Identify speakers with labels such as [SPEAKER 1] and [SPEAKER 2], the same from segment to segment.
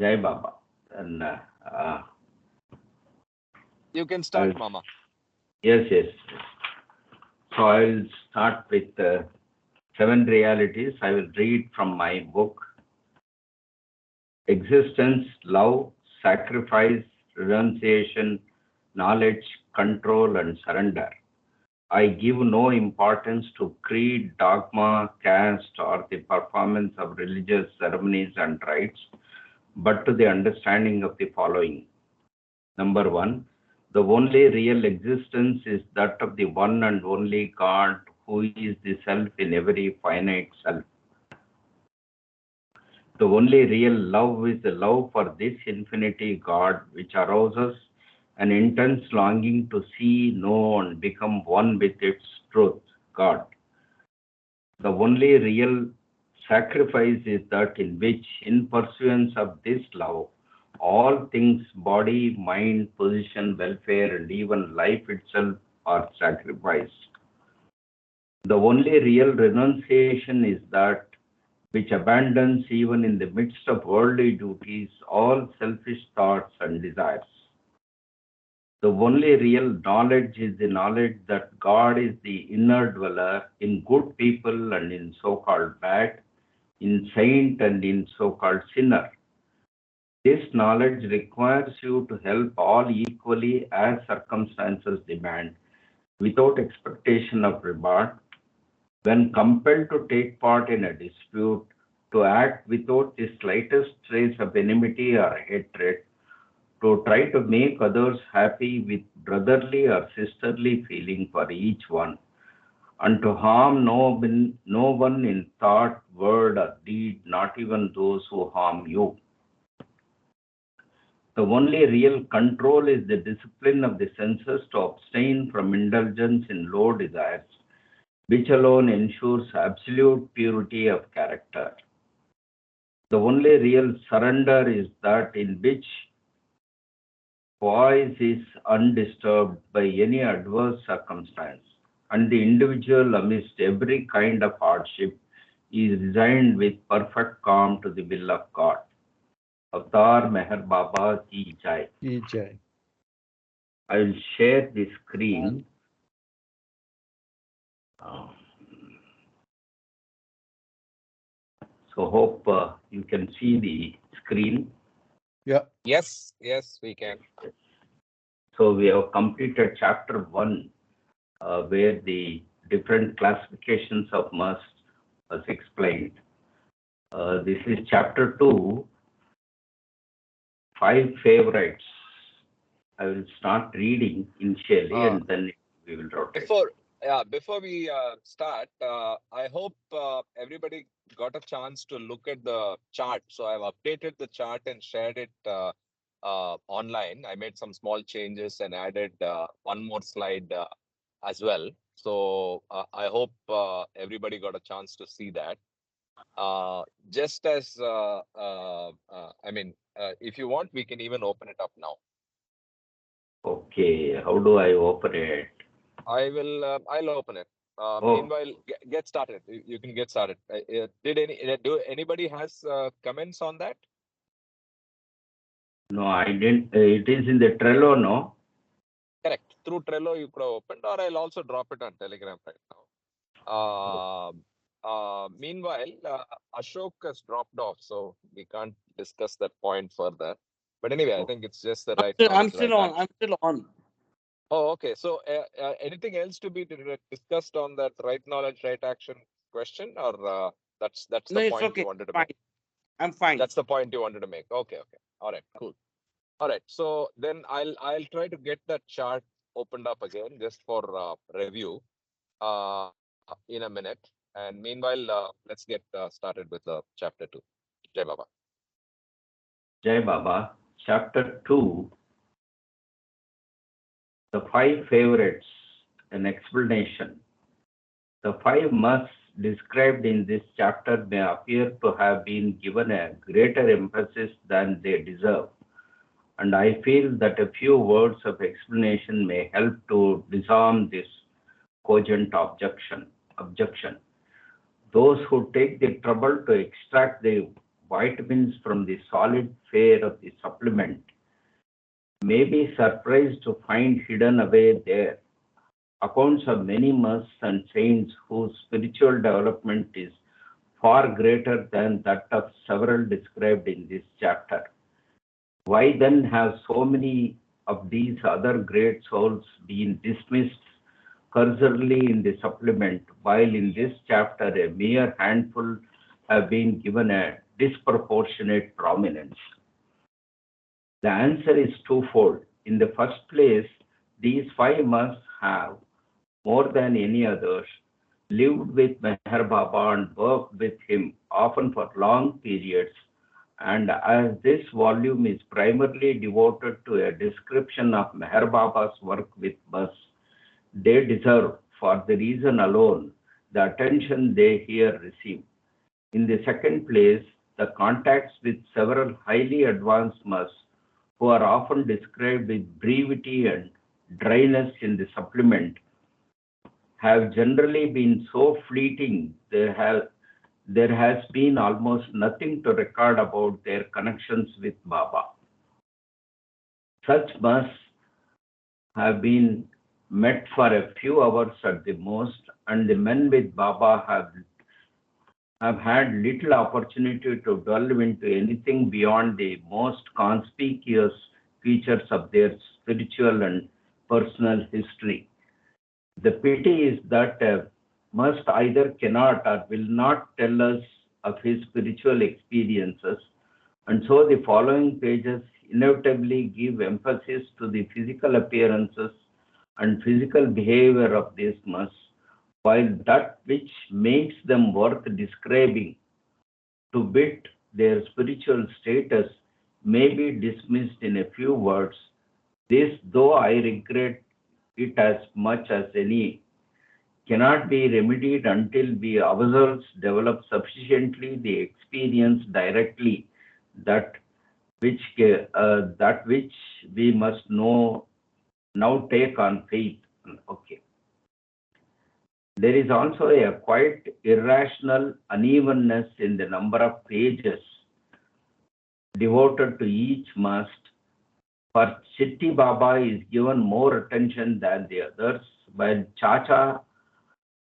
[SPEAKER 1] Jai Baba. And
[SPEAKER 2] You can
[SPEAKER 1] I'll,
[SPEAKER 2] start, Mama.
[SPEAKER 1] yes, yes. So I'll start with seven realities. I will read from my book, Existence, Love, Sacrifice, Renunciation, Knowledge, Control, and Surrender. I give no importance to creed, dogma, caste, or the performance of religious ceremonies and rites, but to the understanding of the following. Number one, the only real existence is that of the one and only God who is the self in every finite self. The only real love is the love for this infinity God, which arouses an intense longing to see, know, and become one with its truth, God. The only real sacrifice is that in which, in pursuance of this love, all things, body, mind, position, welfare, and even life itself are sacrificed. The only real renunciation is that which abandons, even in the midst of worldly duties, all selfish thoughts and desires. The only real knowledge is the knowledge that God is the inner dweller in good people and in so called bad, in saint and in so called sinner. This knowledge requires you to help all equally as circumstances demand, without expectation of reward. When compelled to take part in a dispute, to act without the slightest trace of enmity or hatred, to try to make others happy with brotherly or sisterly feeling for each one, and to harm no one in thought, word, or deed, not even those who harm you. The only real control is the discipline of the senses to abstain from indulgence in low desires, which alone ensures absolute purity of character. The only real surrender is that in which voice is undisturbed by any adverse circumstance, and the individual, amidst every kind of hardship, is resigned with perfect calm to the will of God. Avatar Meher Baba Ki Jai.
[SPEAKER 3] Jai.
[SPEAKER 1] I will share the screen. Uh, so hope you can see the screen.
[SPEAKER 3] Yeah.
[SPEAKER 2] Yes, yes, we can.
[SPEAKER 1] So we have completed chapter 1, where the different classifications of must was explained. This is chapter 2, 5 favorites. I will start reading initially
[SPEAKER 2] Uh,
[SPEAKER 1] and then we will rotate.
[SPEAKER 2] before we start, I hope everybody got a chance to look at the chart. So I've updated the chart and shared it online. I made some small changes and added one more slide as well. So I hope everybody got a chance to see that. Just as if you want, we can even open it up now.
[SPEAKER 1] Okay, how do I open it?
[SPEAKER 2] I'll open it.
[SPEAKER 1] Oh,
[SPEAKER 2] Meanwhile, get started. You can get started. Do anybody has comments on that?
[SPEAKER 1] no, I didn't. It is in the Trello, no?
[SPEAKER 2] Correct. Through Trello, you could have opened, or I'll also drop it on Telegram right now. Meanwhile, Ashok has dropped off, so we can't discuss that point further. But anyway, I think it's just the right
[SPEAKER 4] I'm
[SPEAKER 2] knowledge,
[SPEAKER 4] still
[SPEAKER 2] right
[SPEAKER 4] on.
[SPEAKER 2] action.
[SPEAKER 4] I'm still on.
[SPEAKER 2] Oh, okay. So, anything else to be discussed on that right knowledge, right action question, or that's
[SPEAKER 4] No,
[SPEAKER 2] the
[SPEAKER 4] it's
[SPEAKER 2] point
[SPEAKER 4] okay.
[SPEAKER 2] you wanted to
[SPEAKER 4] Fine.
[SPEAKER 2] make?
[SPEAKER 4] I'm fine.
[SPEAKER 2] That's the point you wanted to make. Okay, okay. All right, cool. All right. So then I'll try to get that chart opened up again just for review in a minute. And meanwhile, let's get started with chapter 2. Jai Baba.
[SPEAKER 1] Jai Baba, chapter 2, the 5 favorites, an explanation. The 5 musts described in this chapter may appear to have been given a greater emphasis than they deserve, and I feel that a few words of explanation may help to disarm this cogent objection. Those who take the trouble to extract the vitamins from the solid fare of the supplement may be surprised to find hidden away there accounts of many monks and saints whose spiritual development is far greater than that of several described in this chapter. Why then have so many of these other great souls been dismissed cursorily in the supplement, while in this chapter a mere handful have been given a disproportionate prominence? The answer is twofold. In the first place, these five monks have, more than any others, lived with Meher Baba and worked with him, often for long periods. And as this volume is primarily devoted to a description of Meher Baba's work with bus, they deserve, for the reason alone, the attention they here receive. In the second place, the contacts with several highly advanced monks who are often described with brevity and dryness in the supplement have generally been so fleeting there has been almost nothing to record about their connections with Baba. Such must have been met for a few hours at the most, and the men with Baba have had little opportunity to delve into anything beyond the most conspicuous features of their spiritual and personal history. The pity is that must either cannot or will not tell us of his spiritual experiences, and so the following pages inevitably give emphasis to the physical appearances and physical behavior of these musts, while that which makes them worth describing, to wit their spiritual status, may be dismissed in a few words. This, though I regret it as much as any, cannot be remedied until we ourselves develop sufficiently the experience directly that which we must know now take on faith. Okay. There is also a quite irrational unevenness in the number of pages devoted to each must. For Chitti Baba is given more attention than the others, while Chacha,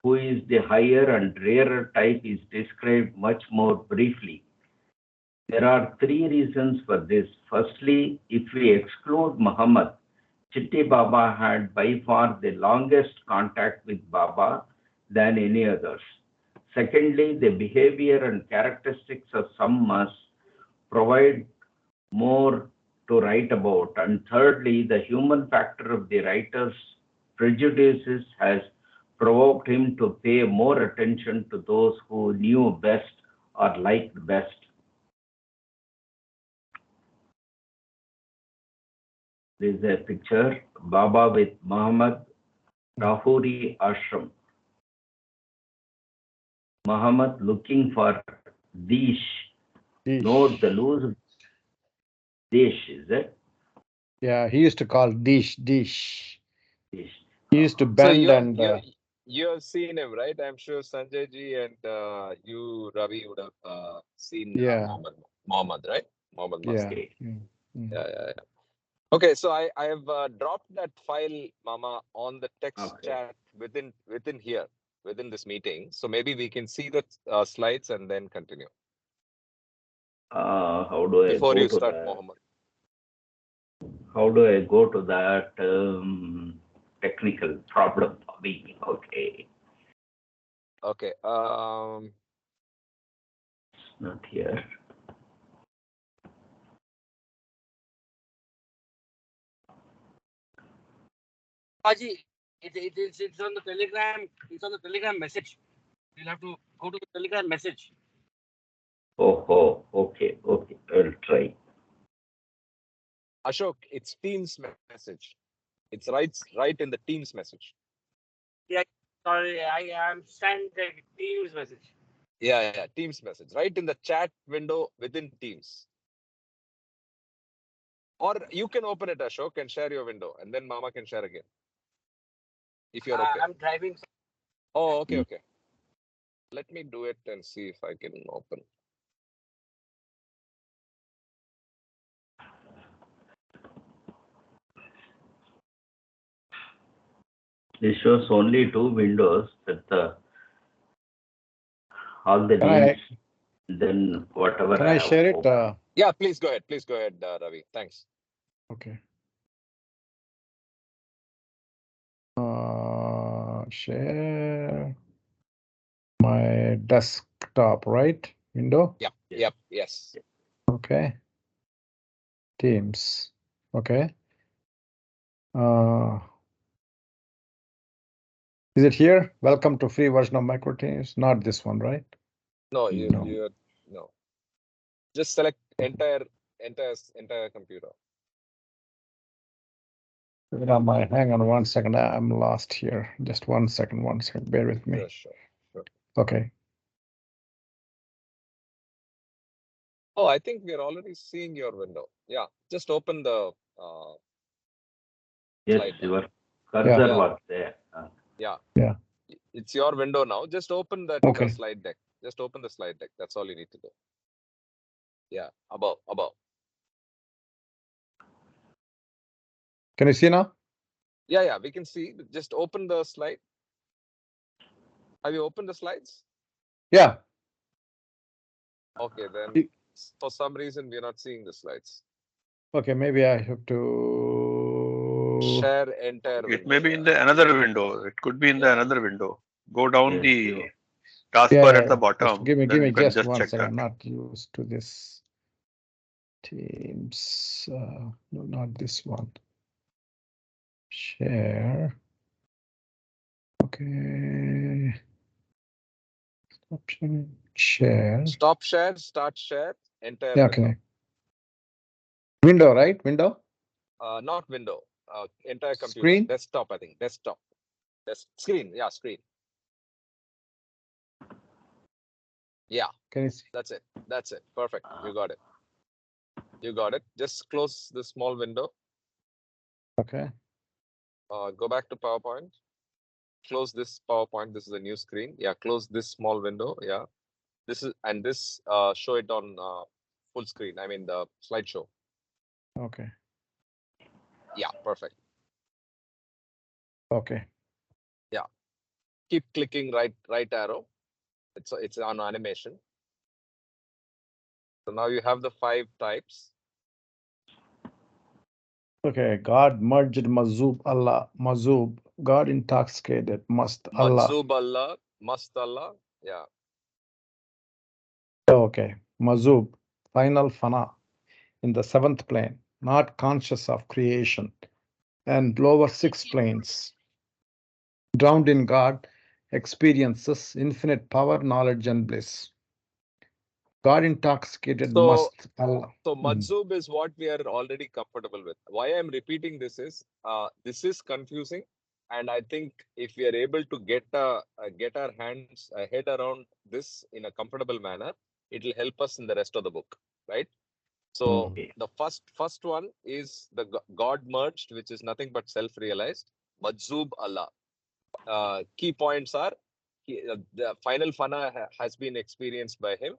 [SPEAKER 1] who is the higher and rarer type, is described much more briefly. There are three reasons for this. Firstly, if we exclude Muhammad, Chitti Baba had by far the longest contact with Baba than any others. Secondly, the behavior and characteristics of some must provide more to write about. And thirdly, the human factor of the writer's prejudices has provoked him to pay more attention to those who knew best or liked best. This is a picture, Baba with Muhammad, Rahuri Ashram. Muhammad looking for Dish. Note the loose Dish, is it?
[SPEAKER 3] Yeah, he used to call Dish.
[SPEAKER 1] Dish.
[SPEAKER 3] He used to
[SPEAKER 2] So
[SPEAKER 3] bend and
[SPEAKER 2] you have seen him, right? I'm sure Sanjay ji and you, Ravi, would have seen
[SPEAKER 3] yeah,
[SPEAKER 2] Mohammed, right? Mohammed Mast.
[SPEAKER 3] yeah.
[SPEAKER 1] Okay.
[SPEAKER 2] Yeah, yeah, yeah. Okay, so I have dropped that file, Mama, on the text
[SPEAKER 1] Okay.
[SPEAKER 2] chat within here, within this meeting. So maybe we can see the slides and then continue
[SPEAKER 1] How do I
[SPEAKER 2] before
[SPEAKER 1] go
[SPEAKER 2] you
[SPEAKER 1] to
[SPEAKER 2] start,
[SPEAKER 1] that?
[SPEAKER 2] Mohammed.
[SPEAKER 1] How do I go to that technical problem for me? Okay.
[SPEAKER 2] Okay.
[SPEAKER 1] It's not here.
[SPEAKER 4] Aji, it's on the Telegram. It's on the Telegram message. You'll have to go to the Telegram message.
[SPEAKER 1] Oh, okay. I'll try.
[SPEAKER 2] Ashok, it's Teams message. It's right in the Teams message.
[SPEAKER 4] Yeah, sorry, I am sent the Teams message.
[SPEAKER 2] Yeah, Teams message. Right in the chat window within Teams. Or you can open it, Ashok, and share your window, and then Mama can share again. If you're okay.
[SPEAKER 4] I'm driving.
[SPEAKER 2] Oh, okay. Let me do it and see if I can open.
[SPEAKER 1] This shows only two windows with all the
[SPEAKER 3] Can
[SPEAKER 1] names,
[SPEAKER 3] I
[SPEAKER 1] then whatever
[SPEAKER 3] can
[SPEAKER 1] I
[SPEAKER 3] I
[SPEAKER 1] have
[SPEAKER 3] share it?
[SPEAKER 1] opened.
[SPEAKER 2] Yeah, please go ahead. Please go ahead, Ravi. Thanks.
[SPEAKER 3] Okay. Share my desktop, right? Window.
[SPEAKER 2] Yeah.
[SPEAKER 1] Yes.
[SPEAKER 2] Yep. Yes.
[SPEAKER 3] Okay. Teams. Okay. Uh, is it here? Welcome to free version of micro Teams. Not this one, right?
[SPEAKER 2] No,
[SPEAKER 3] No.
[SPEAKER 2] no. Just select entire computer.
[SPEAKER 3] Hang on 1 second. I'm lost here. Just 1 second. 1 second. Bear with me.
[SPEAKER 2] Sure.
[SPEAKER 3] Okay.
[SPEAKER 2] Oh, I think we are already seeing your window. Yeah. Just open the
[SPEAKER 1] Yes,
[SPEAKER 2] slide now.
[SPEAKER 1] your cursor
[SPEAKER 3] Yeah.
[SPEAKER 1] was there.
[SPEAKER 2] Yeah.
[SPEAKER 3] Yeah.
[SPEAKER 2] It's your window now. Just open that
[SPEAKER 3] Okay.
[SPEAKER 2] slide deck. Just open the slide deck. That's all you need to do. Yeah. Above.
[SPEAKER 3] Can you see now?
[SPEAKER 2] Yeah. We can see. Just open the slide. Have you opened the slides?
[SPEAKER 3] Yeah.
[SPEAKER 2] Okay, then
[SPEAKER 3] Y-
[SPEAKER 2] for some reason we're not seeing the slides.
[SPEAKER 3] Okay. Maybe I have to.
[SPEAKER 2] Share entire window.
[SPEAKER 5] It may be in the another window. It could be in the another window. Go down
[SPEAKER 1] Yes,
[SPEAKER 5] the
[SPEAKER 1] you-
[SPEAKER 5] taskbar at the
[SPEAKER 3] Just
[SPEAKER 5] bottom.
[SPEAKER 3] give me
[SPEAKER 5] Then you can
[SPEAKER 3] just
[SPEAKER 5] just
[SPEAKER 3] 1
[SPEAKER 5] check
[SPEAKER 3] second.
[SPEAKER 5] that.
[SPEAKER 3] I'm not used to this. Teams. No, not this one. Share. Okay. Option. Share.
[SPEAKER 2] Stop share, start share, entire
[SPEAKER 3] Yeah.
[SPEAKER 2] window.
[SPEAKER 3] Okay. Window, right? Window.
[SPEAKER 2] Not window. Entire computer.
[SPEAKER 3] Screen.
[SPEAKER 2] Desktop, I think. Desktop. Screen. Yeah, screen. Yeah.
[SPEAKER 3] Can you see?
[SPEAKER 2] That's it. Perfect. You got it. Just close the small window.
[SPEAKER 3] Okay.
[SPEAKER 2] Go back to PowerPoint. Close this PowerPoint. This is a new screen. Yeah. Close this small window. Yeah. This show it on full screen. I mean the slideshow.
[SPEAKER 3] Okay.
[SPEAKER 2] Yeah. Perfect.
[SPEAKER 3] Okay.
[SPEAKER 2] Keep clicking right arrow. It's on animation. So now you have the 5 types.
[SPEAKER 3] Okay. God merged Mazub Allah. Mazub. God intoxicated. Must Allah.
[SPEAKER 2] Majzub Allah, Mast Allah. Yeah.
[SPEAKER 3] Okay. Mazub. Final fana. In the 7th plane. Not conscious of creation. And lower 6 planes. Drowned in God. Experiences infinite power, knowledge, and bliss. God intoxicated.
[SPEAKER 2] So
[SPEAKER 3] Must Allah.
[SPEAKER 2] Majzub is what we are already comfortable with. Why I'm repeating this is confusing, and I think if we are able to get our hands head around this in a comfortable manner, it will help us in the rest of the book, right? So
[SPEAKER 1] okay.
[SPEAKER 2] the first one is the God merged, which is nothing but self-realized. Majzub Allah. Key points are the final fana has been experienced by him.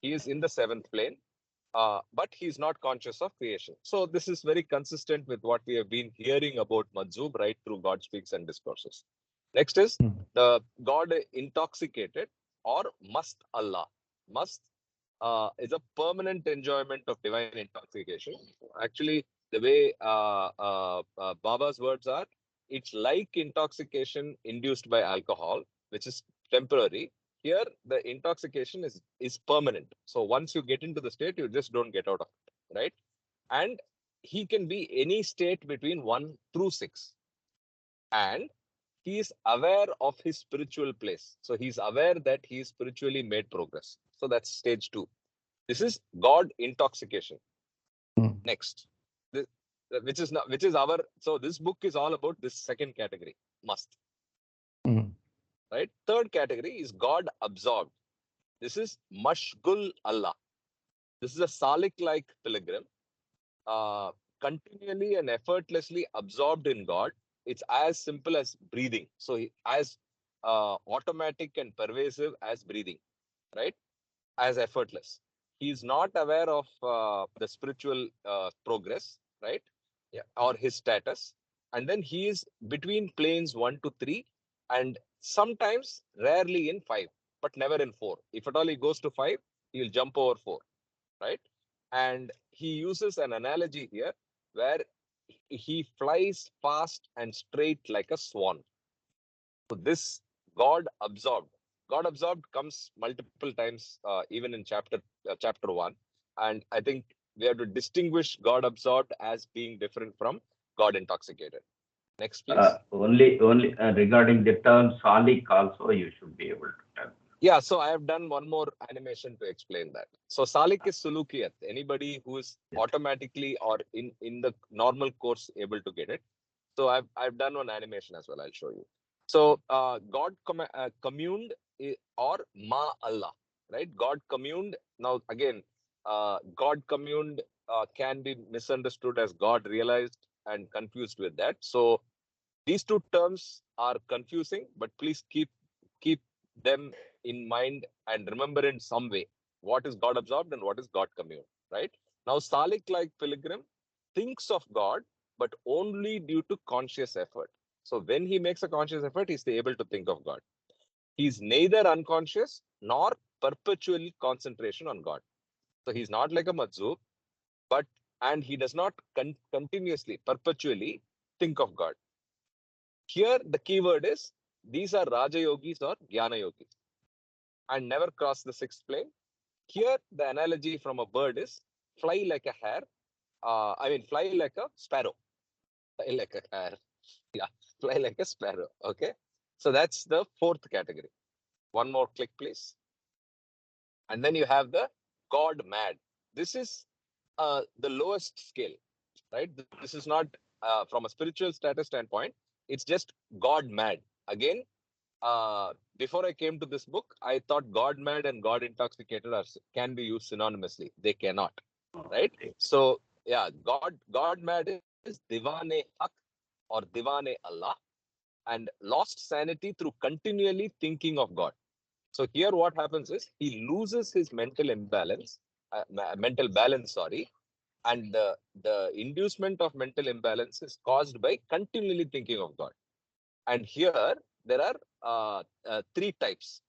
[SPEAKER 2] He is in the 7th plane, but he's not conscious of creation. So this is very consistent with what we have been hearing about Majzub right through God Speaks and Discourses. Next is the God intoxicated or must Allah. Must is a permanent enjoyment of divine intoxication. Actually, the way Baba's words are, it's like intoxication induced by alcohol, which is temporary. Here, the intoxication is permanent. So once you get into the state, you just don't get out of it, right? And he can be any state between 1 through 6. And he is aware of his spiritual place. So he's aware that he is spiritually made progress. So that's stage 2. This is God intoxication. Next, which is our. So this book is all about this second category, must. Right. Third category is God absorbed. This is Mashgul Allah. This is a Salik-like pilgrim, continually and effortlessly absorbed in God. It's as simple as breathing. So as automatic and pervasive as breathing, right? As effortless. He's not aware of the spiritual progress, right? Yeah, or his status. And then he is between planes 1 to 3, and sometimes, rarely in 5, but never in 4. If at all he goes to 5, he will jump over 4, right? And he uses an analogy here where he flies fast and straight like a swan. So this God absorbed. God absorbed comes multiple times, even in chapter 1. And I think we have to distinguish God absorbed as being different from God intoxicated. Next, please.
[SPEAKER 1] Only regarding the term salic also you should be able to tell.
[SPEAKER 2] Yeah, so I have done one more animation to explain that. So salik is sulukiyat, anybody who is automatically or in the normal course able to get it. So I've done one animation as well. I'll show you. So God communed or Ma Allah, right? God communed. Now again, God communed can be misunderstood as God realized and confused with that. So these two terms are confusing, but please keep them in mind and remember in some way what is God absorbed and what is God communed, right? Now, Salik like pilgrim thinks of God, but only due to conscious effort. So when he makes a conscious effort, he's able to think of God. He's neither unconscious nor perpetually concentration on God. So he's not like a Majzub, and he does not continuously, perpetually think of God. Here, the keyword is these are Raja Yogis or Jnana Yogis and never cross the sixth plane. Here, the analogy from a bird is fly like a hare. Fly like a sparrow. Fly like a hare. Yeah, fly like a sparrow. Okay. So that's the fourth category. One more click, please. And then you have the God mad. This is the lowest scale, right? This is not from a spiritual status standpoint. It's just God mad. Again, before I came to this book, I thought God mad and God intoxicated can be used synonymously. They cannot, right? So yeah, God mad is divane haq or divane Allah, and lost sanity through continually thinking of God. So here what happens is he loses his mental imbalance, mental balance, sorry, and the inducement of mental imbalance is caused by continually thinking of God. And here there are three types.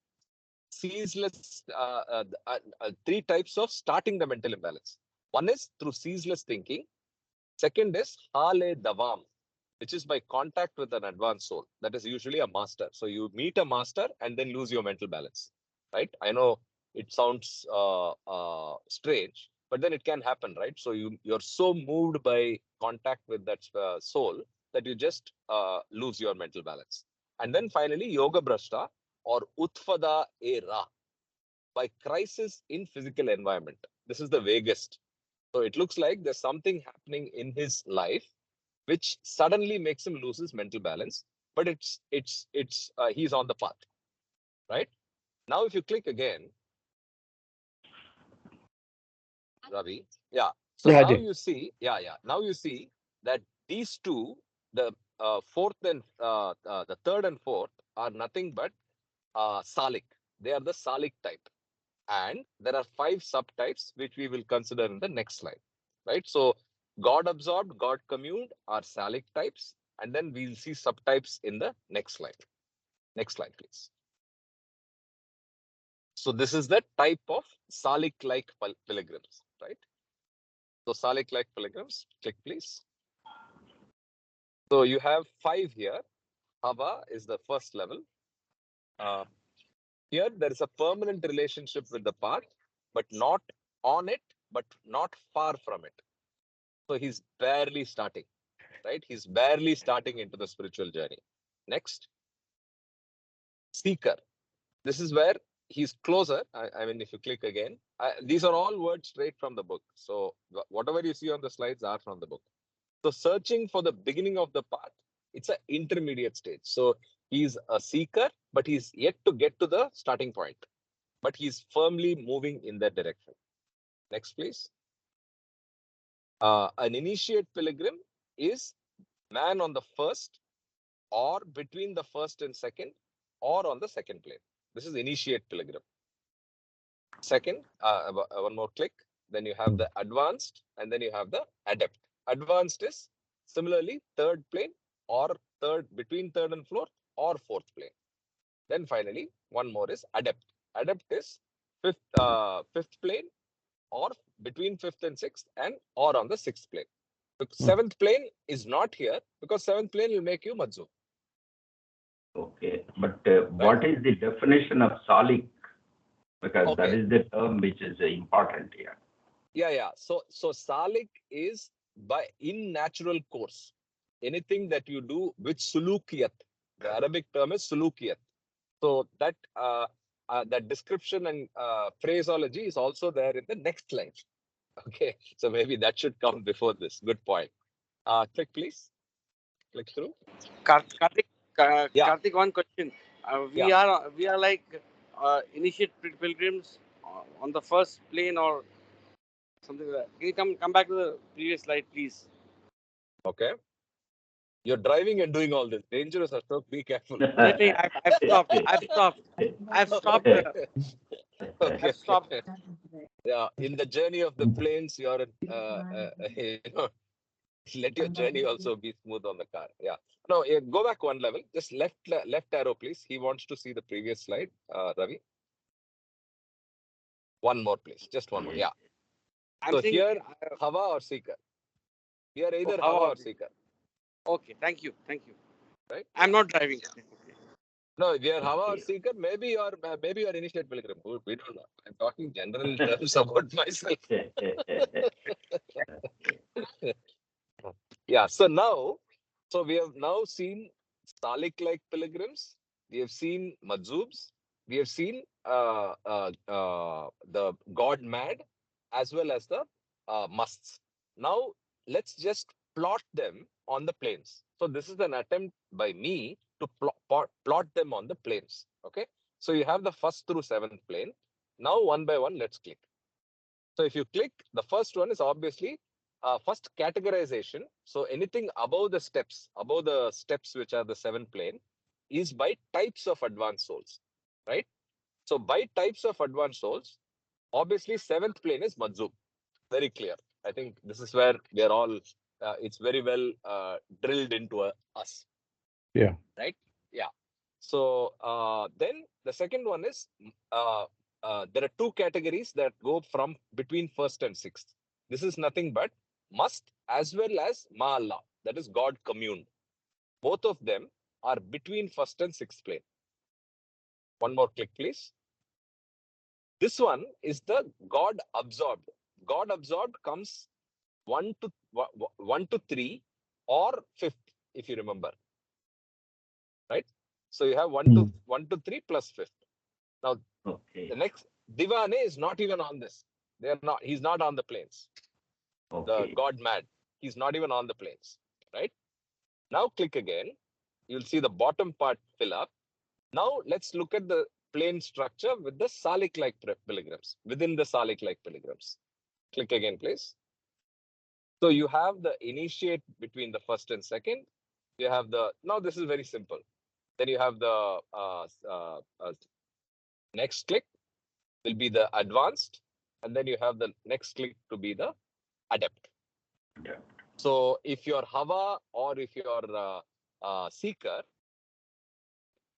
[SPEAKER 2] Ceaseless, three types of starting the mental imbalance. One is through ceaseless thinking. Second is hale davam, which is by contact with an advanced soul. That is usually a master. So you meet a master and then lose your mental balance, right? I know it sounds strange, but then it can happen, right? So you're so moved by contact with that soul that you just lose your mental balance. And then finally, yoga brashta or utfada era, by crisis in physical environment. This is the vaguest. So it looks like there's something happening in his life which suddenly makes him lose his mental balance, but he's on the path, right? Now, if you click again, Ravi, yeah. So
[SPEAKER 3] Yeah,
[SPEAKER 2] now
[SPEAKER 3] Ajay.
[SPEAKER 2] you see, now you see that these two, the the third and fourth, are nothing but Salik. They are the Salik type. And there are 5 subtypes, which we will consider in the next slide, right? So God absorbed, God communed are Salic types. And then we'll see subtypes in the next slide. Next slide, please. So this is the type of Salic-like pilgrims, right? So Salic-like pilgrims, click please. So you have 5 here. Hava is the first level. Here there is a permanent relationship with the path, but not on it, but not far from it. So he's barely starting, right? He's barely starting into the spiritual journey. Next. Seeker. This is where he's closer. I mean, if you click again, these are all words straight from the book. So whatever you see on the slides are from the book. So searching for the beginning of the path, it's an intermediate stage. So he's a seeker, but he's yet to get to the starting point. But he's firmly moving in that direction. Next, please. An initiate pilgrim is man on the first or between the first and second or on the second plane. This is initiate pilgrim. Second, one more click. Then you have the advanced and then you have the adept. Advanced is similarly third plane or between third and fourth or fourth plane. Then finally, one more is adept. Adept is fifth plane or between fifth and sixth and or on the sixth plane. The seventh plane is not here because seventh plane will make you Majzu.
[SPEAKER 1] Okay, but what is the definition of Salik? Because that is the term which is important here.
[SPEAKER 2] Yeah. So Salik is in natural course. Anything that you do with sulukiyat. The Arabic term is sulukiyat. So that description and phraseology is also there in the next line. Okay, so maybe that should come before this. Good point. Click, please. Click through.
[SPEAKER 4] Karthik, one question. We are like initiate pilgrims on the first plane or something like that. Can you come back to the previous slide, please?
[SPEAKER 2] Okay. You're driving and doing all this. Dangerous, Ashok. Be careful.
[SPEAKER 4] I've stopped. I've stopped.
[SPEAKER 2] Okay.
[SPEAKER 4] I've stopped.
[SPEAKER 2] Yeah, in the journey of the planes, you're, let your journey also be smooth on the car. Yeah. No, go back one level. Just left arrow, please. He wants to see the previous slide, Ravi. One more, please. Just one more. Yeah. So here, Hava or Seeker. Here, either Hava or Seeker.
[SPEAKER 4] Okay. Thank you.
[SPEAKER 2] Right.
[SPEAKER 4] I'm not driving.
[SPEAKER 2] No, we are Hava or Seeker. Maybe you're initiate pilgrim. We don't know. I'm talking general terms about myself. Yeah. So we have now seen Salik-like pilgrims. We have seen Majzoobs. We have seen the God mad, as well as the Masts. Now let's just plot them on the planes. So this is an attempt by me to plot them on the planes. Okay. So you have the first through seventh plane. Now one by one, let's click. So if you click, the first one is obviously first categorization. So anything above the steps which are the seventh plane is by types of advanced souls, right? So by types of advanced souls, obviously seventh plane is Majzub. Very clear. I think this is where we are all, it's very well drilled into us.
[SPEAKER 3] Yeah.
[SPEAKER 2] Right? Yeah. So then the second one is, there are two categories that go from between first and sixth. This is nothing but Mast as well as Ma'Allah, that is God communed. Both of them are between first and sixth plane. One more click, please. This one is the God absorbed. God absorbed comes 1 to 3 or 5th, if you remember. Right? So you have 1 to 3 plus 5th. Now, the next Divane is not even on this. He's not on the planes. The God mad. He's not even on the planes. Right? Now click again. You'll see the bottom part fill up. Now let's look at the plane structure with the Salik-like pilgrims. Within the Salik-like pilgrims. Click again, please. So you have the initiate between the first and second. You have now this is very simple. Then you have the next click will be the advanced. And then you have the next click to be the adept. Yeah. So if you're Hava or if you're Seeker,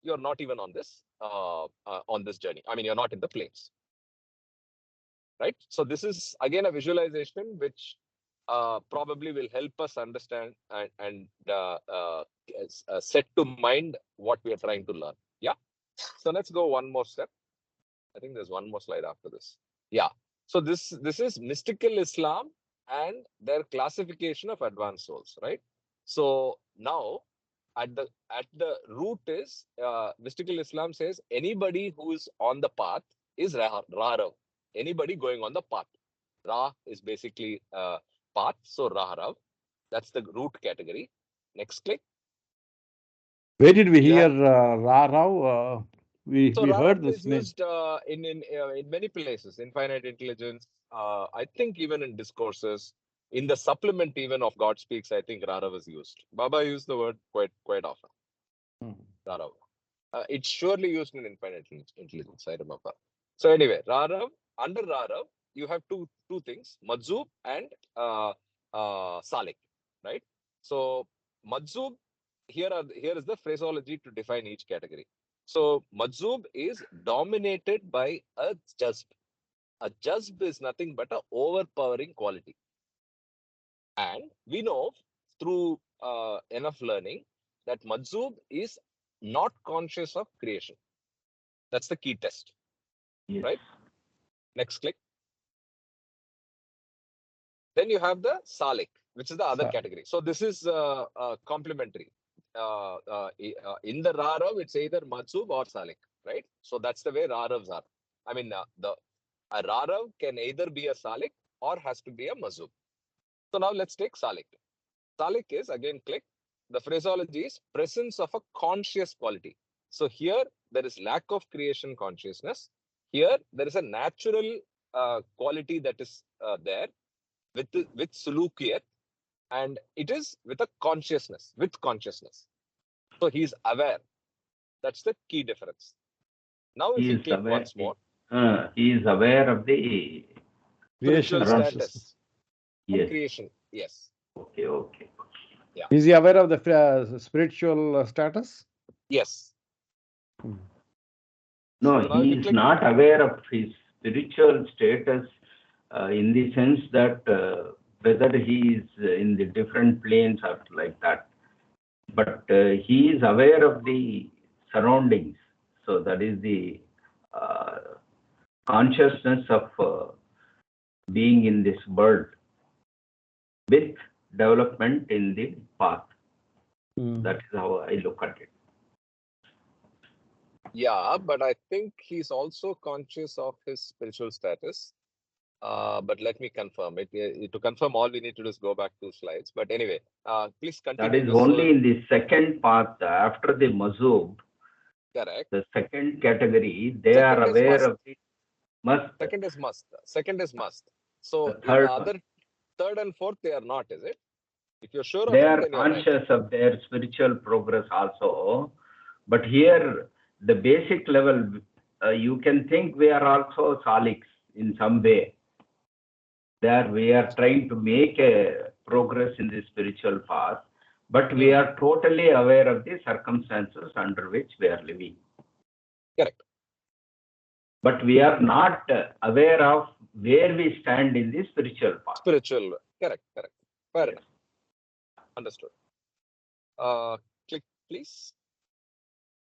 [SPEAKER 2] you're not even on this journey. I mean, you're not in the planes. Right? So this is again a visualization which probably will help us understand and set to mind what we are trying to learn. Yeah. So let's go one more step. I think there's one more slide after this. Yeah. So this is mystical Islam and their classification of advanced souls, right? So now at the root is mystical Islam says anybody who is on the path is Raharav. Anybody going on the path. Ra is basically path, so Raharav. That's the root category. Next click.
[SPEAKER 3] Where did we hear Raharav? We heard this
[SPEAKER 2] is
[SPEAKER 3] name.
[SPEAKER 2] used in many places. Infinite intelligence. I think even in discourses, in the supplement even of God Speaks, I think Raharav is used. Baba used the word quite often. Raharav. It's surely used in infinite intelligence. I remember. So anyway, Raharav. Under Raharav, you have two things: Majzub and Salik. Right. So Majzub here is the phraseology to define each category. So Majzub is dominated by a jazb. A jazb is nothing but a overpowering quality. And we know through enough learning that Majzub is not conscious of creation. That's the key test.
[SPEAKER 1] Yes.
[SPEAKER 2] Right? Next click. Then you have the Salik, which is the other category. So this is complementary. In the Rarav, it's either Majzub or Salik, right? So that's the way Raravs are. I mean, a Rarav can either be a Salik or has to be a Majzub. So now let's take Salik. Salik is, again, click. The phraseology is presence of a conscious quality. So here there is lack of creation consciousness. Here there is a natural quality that is there with sulukiyat, and it is with a consciousness, with consciousness. So he is aware. That's the key difference. Now if you click
[SPEAKER 1] aware,
[SPEAKER 2] once more.
[SPEAKER 1] He is aware of the
[SPEAKER 2] spiritual status.
[SPEAKER 1] Yes.
[SPEAKER 2] Creation, yes.
[SPEAKER 1] Okay.
[SPEAKER 2] Yeah.
[SPEAKER 3] Is he aware of the spiritual status?
[SPEAKER 2] Yes.
[SPEAKER 1] No,
[SPEAKER 2] so
[SPEAKER 1] he is not aware of his spiritual status in the sense that whether he is in the different planes or like that. But he is aware of the surroundings. So that is the consciousness of being in this world with development in the path. That is how I look at it.
[SPEAKER 2] Yeah, but I think he's also conscious of his spiritual status. But let me confirm it. To confirm, all we need to do is go back 2 slides. But anyway, please continue.
[SPEAKER 1] That is only in the second path after the Majzub.
[SPEAKER 2] Correct.
[SPEAKER 1] The second category, they are aware of the must.
[SPEAKER 2] Second is must. So in the other third and fourth, they are not, is it? If you're sure of it,
[SPEAKER 1] they are
[SPEAKER 2] then
[SPEAKER 1] conscious of their spiritual progress also. But here, the basic level, you can think we are also saliks in some way. There we are trying to make a progress in the spiritual path, but we are totally aware of the circumstances under which we are living.
[SPEAKER 2] Correct.
[SPEAKER 1] But we are not aware of where we stand in the spiritual path.
[SPEAKER 2] Correct. Fair enough. Understood. Click, please.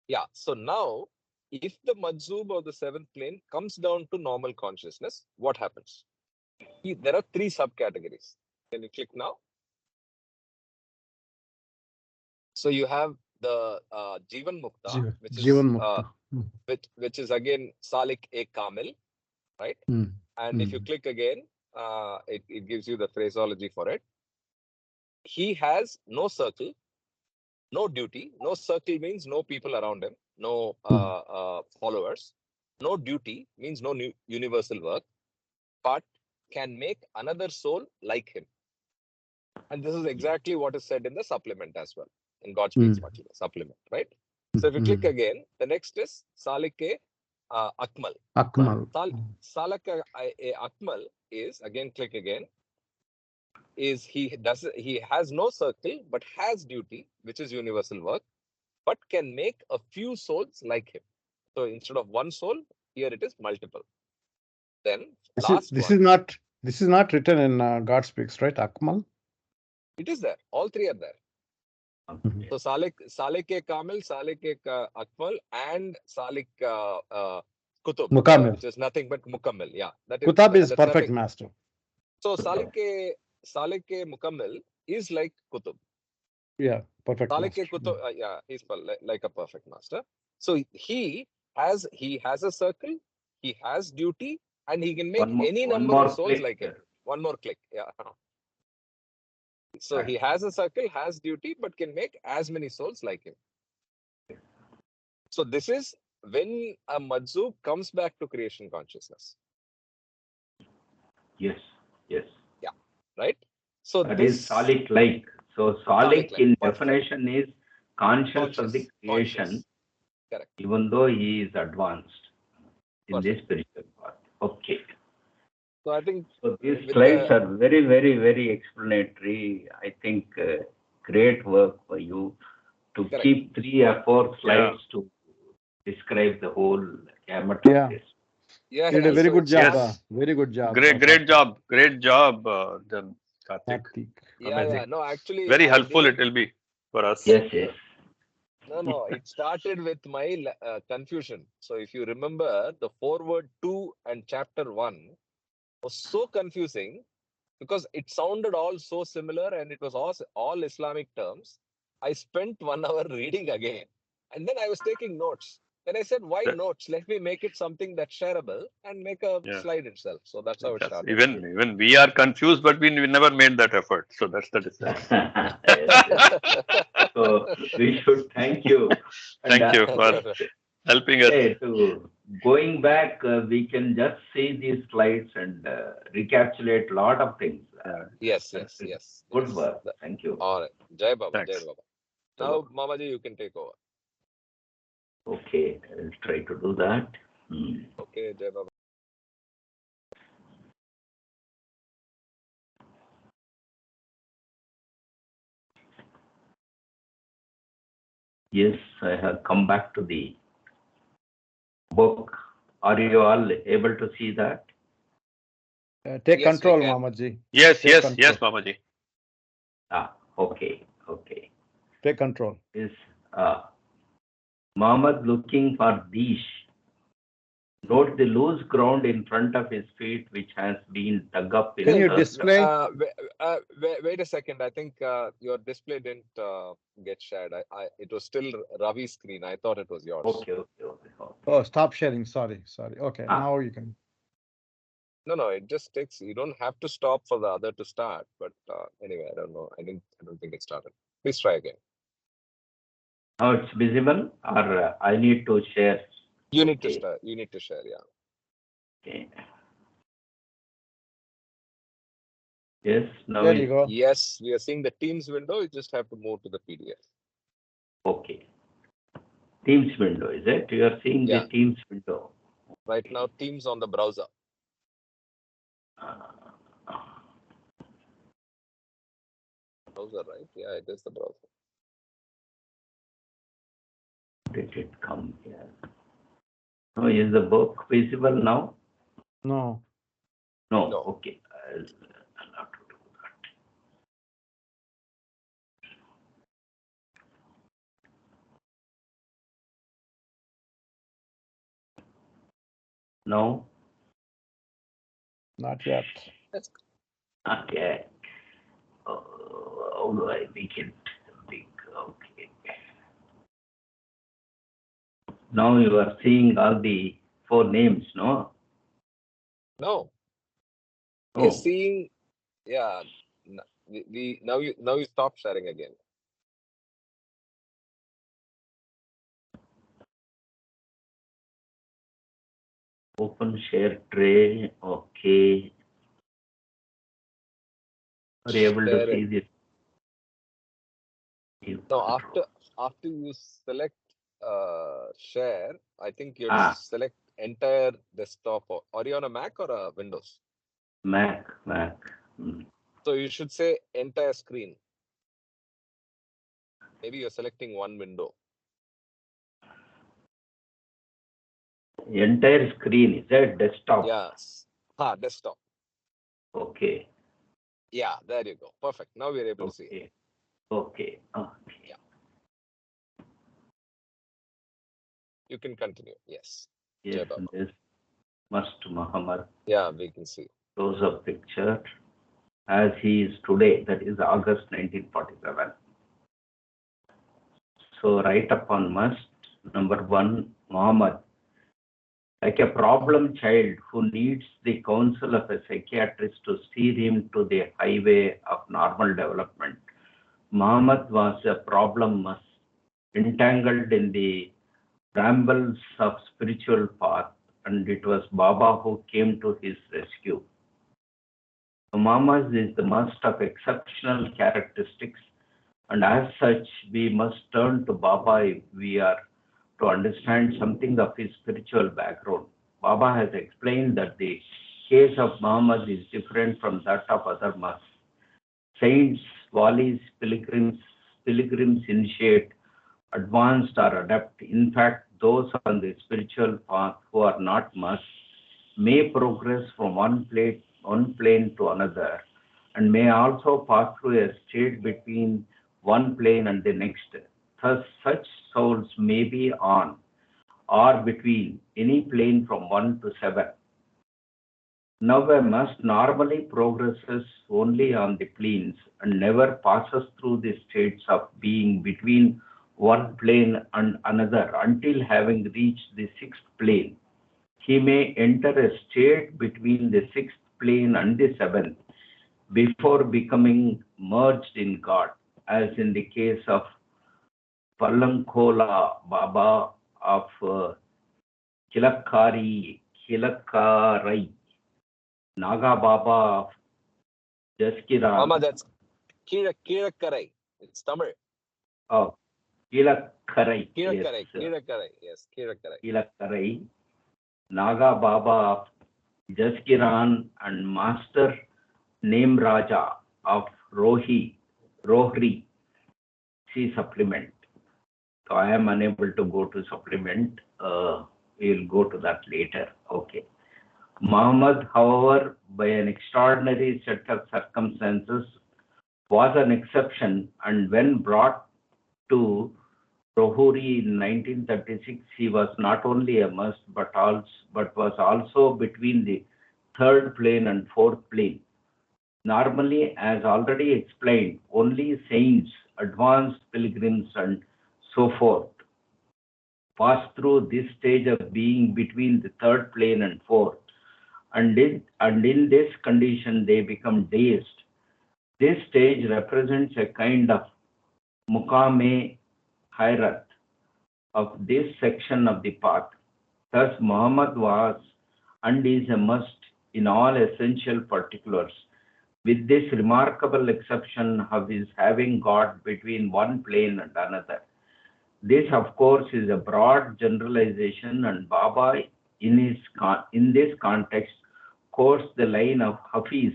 [SPEAKER 2] Yeah. So now, if the Majzub or the seventh plane comes down to normal consciousness, what happens? There are 3 subcategories. Can you click now? So you have the Jivan Mukta, which is again Salik e Kamil, right? And if you click again, it gives you the phraseology for it. He has no circle, no duty. No circle means no people around him, no followers. No duty means no universal work, but can make another soul like him. And this is exactly what is said in the supplement as well, in God Speaks Material supplement, right? So if you click again, the next is Salike Akmal. Salike Akmal is, again, click again, is he has no circle, but has duty, which is universal work, but can make a few souls like him. So instead of one soul, here it is multiple. Then
[SPEAKER 3] this is not written in God Speaks, right? Akmal.
[SPEAKER 2] It is there. All 3 are there. So Salik Kamil, Salik Akmal, and Salik Kutub, which is nothing but Mukammil. Yeah, that is.
[SPEAKER 3] Kutub is perfect master.
[SPEAKER 2] So Salik Mukammil is like Kutub.
[SPEAKER 3] Yeah, perfect.
[SPEAKER 2] Salik Kutub, yeah, he's like a perfect master. So he has a circle, he has duty, and he can make any number of souls like him. One more click, yeah. So he has a circle, has duty, but can make as many souls like him. So this is when a Majzub comes back to creation consciousness.
[SPEAKER 1] Yes.
[SPEAKER 2] Yeah, right? So
[SPEAKER 1] that is Salik like. So Salik in definition is conscious of the creation,
[SPEAKER 2] correct,
[SPEAKER 1] even though he is advanced in this spiritual path. Okay.
[SPEAKER 2] So I think
[SPEAKER 1] these slides are very, very, very explanatory. I think great work for you. to
[SPEAKER 2] Correct.
[SPEAKER 1] keep 3 or 4 slides to describe the whole gamut of
[SPEAKER 3] Yeah.
[SPEAKER 1] this.
[SPEAKER 2] Yeah,
[SPEAKER 3] You did a
[SPEAKER 2] yeah.
[SPEAKER 3] very
[SPEAKER 2] So
[SPEAKER 3] good
[SPEAKER 2] it's
[SPEAKER 3] job.
[SPEAKER 5] Yes.
[SPEAKER 3] Very good job.
[SPEAKER 5] Great job, then Karthik.
[SPEAKER 3] Karthik.
[SPEAKER 2] yeah,
[SPEAKER 5] Amazing.
[SPEAKER 2] no, actually,
[SPEAKER 5] Very
[SPEAKER 2] I
[SPEAKER 5] helpful
[SPEAKER 2] did.
[SPEAKER 5] it will be for us.
[SPEAKER 1] Yes, yes.
[SPEAKER 2] No, it started with my confusion. So if you remember, the foreword 2 and chapter 1 was so confusing because it sounded all so similar and it was all Islamic terms. I spent 1 hour reading again, and then I was taking notes. Then I said, why
[SPEAKER 5] Yeah.
[SPEAKER 2] notes? Let me make it something that's shareable and make a
[SPEAKER 5] Yeah.
[SPEAKER 2] slide itself. So that's how it
[SPEAKER 5] Yes.
[SPEAKER 2] started.
[SPEAKER 5] Even we are confused, but we never made that effort. So that's the difference.
[SPEAKER 1] Yes, yes. So we should thank you. And
[SPEAKER 5] Thank you for helping us.
[SPEAKER 1] hey, to going back, we can just see these slides and recapitulate a lot of things.
[SPEAKER 2] Yes.
[SPEAKER 1] Good work. Thank you.
[SPEAKER 2] All right. Jai Baba, Jai
[SPEAKER 5] Thanks.
[SPEAKER 2] Baba. Now, Mamaji, you can take over.
[SPEAKER 1] Okay, I'll try to do that.
[SPEAKER 2] Okay, Jai Baba.
[SPEAKER 1] Yes, I have come back to the book. Are you all able to see that?
[SPEAKER 3] Take
[SPEAKER 2] Yes, we
[SPEAKER 3] control,
[SPEAKER 2] can.
[SPEAKER 3] Mamaji.
[SPEAKER 5] Yes,
[SPEAKER 3] Take
[SPEAKER 5] yes,
[SPEAKER 3] control.
[SPEAKER 5] yes, Mamaji.
[SPEAKER 1] Okay.
[SPEAKER 3] Take control.
[SPEAKER 1] Is Muhammad looking for these? Note the loose ground in front of his feet, which has been dug up in
[SPEAKER 3] Can you
[SPEAKER 1] earth.
[SPEAKER 3] display?
[SPEAKER 2] Wait a second. I think your display didn't get shared. It was still Ravi's screen. I thought it was yours.
[SPEAKER 1] Okay.
[SPEAKER 3] Oh, stop sharing. Sorry. Okay, now you can.
[SPEAKER 2] No. It just takes. You don't have to stop for the other to start. But anyway, I don't know. I don't think it started. Please try again.
[SPEAKER 1] Now it's visible, or I need to share.
[SPEAKER 2] You need to start. You need to share. Yeah.
[SPEAKER 1] Okay. Yes. Now
[SPEAKER 3] There you go.
[SPEAKER 2] Yes, we are seeing the Teams window. You just have to move to the PDF.
[SPEAKER 1] Okay. Teams window, is it? You are seeing the Teams window.
[SPEAKER 2] Right now, Teams on the browser. Browser, right? Yeah, it is the browser.
[SPEAKER 1] Did it come here? No, is the book visible now?
[SPEAKER 3] No.
[SPEAKER 1] Okay. I'll have to do that. No,
[SPEAKER 3] Not yet.
[SPEAKER 1] not yet. How do I make it big? Okay. Now you are seeing all the 4 names, no?
[SPEAKER 2] No.
[SPEAKER 1] Oh.
[SPEAKER 2] You're seeing. Yeah. Now you stop sharing again.
[SPEAKER 1] Open share tray. Okay. Are you able to see this?
[SPEAKER 2] No, after you select share, I think you have to select entire desktop. Are you on a Mac or a Windows?
[SPEAKER 1] Mac.
[SPEAKER 2] So you should say entire screen. Maybe you're selecting one window.
[SPEAKER 1] Entire screen, is that desktop?
[SPEAKER 2] Yes. Desktop.
[SPEAKER 1] Okay.
[SPEAKER 2] Yeah, there you go. Perfect. Now we're able to see it.
[SPEAKER 1] Okay.
[SPEAKER 2] Yeah. You can continue. Yes.
[SPEAKER 1] Yes, this must Muhammad.
[SPEAKER 2] Yeah, we can see.
[SPEAKER 1] Close up picture as he is today, that is August 1947. So right upon must, number 1, Muhammad, like a problem child who needs the counsel of a psychiatrist to steer him to the highway of normal development. Muhammad was a problem must, entangled in the brambles of spiritual path, and it was Baba who came to his rescue. Muhammad is the must of exceptional characteristics, and as such, we must turn to Baba if we are to understand something of his spiritual background. Baba has explained that the case of Muhammad is different from that of other musts. Saints, walis, pilgrims initiate advanced or adept. In fact, those on the spiritual path who are not musts may progress from one plane to another, and may also pass through a state between one plane and the next. Thus, such souls may be on or between any plane from 1 to 7. Now, a must normally progresses only on the planes and never passes through the states of being between one plane and another until having reached the sixth plane. He may enter a state between the sixth plane and the seventh before becoming merged in God, as in the case of Palankola Baba of Kilakarai, Naga Baba of Jaskiran.
[SPEAKER 2] Mama, that's Kirakarai. It's Tamil.
[SPEAKER 1] Oh, Kilakarai.
[SPEAKER 2] Kirakarai. Kirakarai. Yes, Kirakarai.
[SPEAKER 1] Kilakarai, Naga Baba of Jaskiran, and Master Name Raja of Rohri. See supplement. So I am unable to go to supplement. We'll go to that later. Okay. Muhammad, however, by an extraordinary set of circumstances, was an exception, and when brought to Rohuri in 1936, he was not only a must, but was also between the third plane and fourth plane. Normally, as already explained, only saints, advanced pilgrims, and so forth pass through this stage of being between the third plane and fourth, and in this condition they become dazed. This stage represents a kind of mukame hayrat of this section of the path. Thus, Muhammad was and is a must in all essential particulars, with this remarkable exception of his having got between one plane and another. This, of course, is a broad generalization, and Baba, in this context, quotes the line of Hafiz.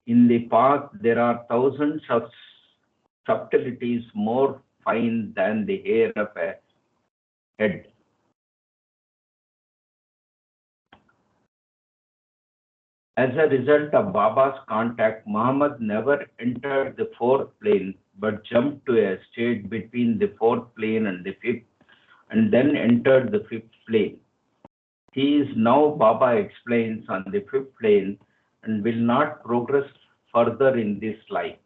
[SPEAKER 1] In the path, there are thousands of subtleties more fine than the hair of a head. As a result of Baba's contact, Muhammad never entered the fourth plane, but jumped to a state between the fourth plane and the fifth, and then entered the fifth plane. He is now, Baba explains, on the fifth plane and will not progress further in this life.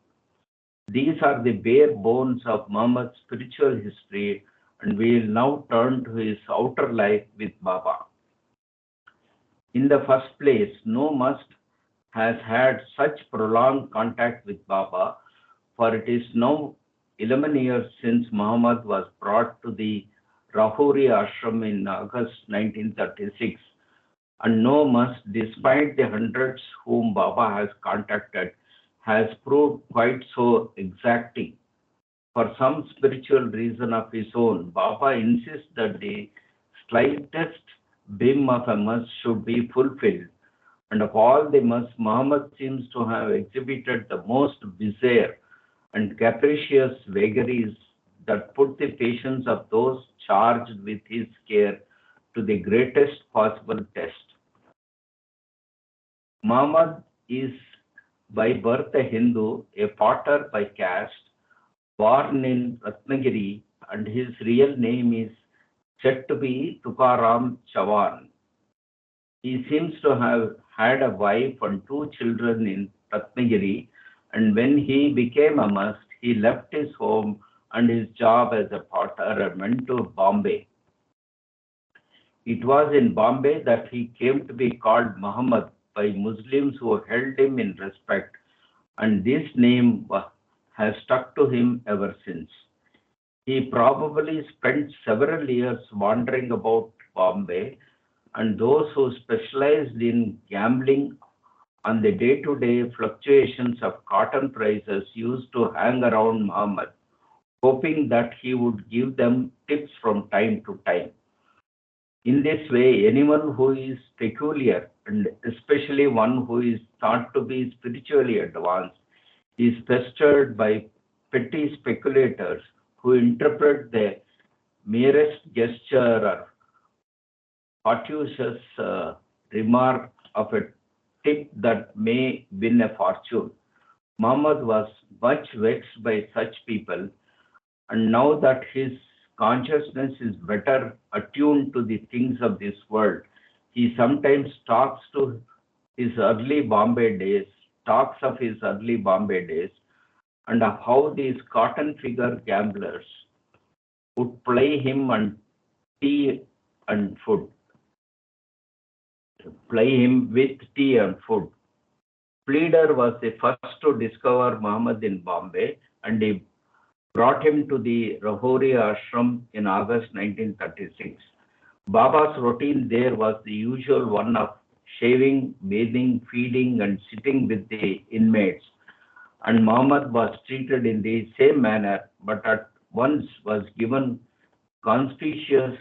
[SPEAKER 1] These are the bare bones of Muhammad's spiritual history, and we will now turn to his outer life with Baba. In the first place, no must has had such prolonged contact with Baba, for it is now 11 years since Muhammad was brought to the Rahuri ashram in August 1936, and no must, despite the hundreds whom Baba has contacted, has proved quite so exacting. For some spiritual reason of his own, Baba insists that the slightest whim of a must should be fulfilled, and of all the musts, Muhammad seems to have exhibited the most bizarre and capricious vagaries that put the patience of those charged with his care to the greatest possible test. Muhammad is by birth a Hindu, a potter by caste, born in Ratnagiri, and his real name is said to be Tukaram Chavan. He seems to have had a wife and two children in Ratnagiri, and when he became a must, he left his home and his job as a potter and went to Bombay. It was in Bombay that he came to be called Muhammad by Muslims who held him in respect, and this name has stuck to him ever since. He probably spent several years wandering about Bombay, and those who specialized in gambling on the day-to-day fluctuations of cotton prices used to hang around Muhammad, hoping that he would give them tips from time to time. In this way, anyone who is peculiar, and especially one who is thought to be spiritually advanced, is pestered by petty speculators who interpret the merest gesture or fortuitous remark of a tip that may win a fortune. Muhammad was much vexed by such people, and now that his consciousness is better attuned to the things of this world, he sometimes talks of his early Bombay days, and of how these cotton figure gamblers would play him and tea and food, play him with tea and food. Pleader was the first to discover Muhammad in Bombay, and he brought him to the Rahori ashram in August 1936. Baba's routine there was the usual one of shaving, bathing, feeding, and sitting with the inmates, and Muhammad was treated in the same manner, but at once was given conspicuous,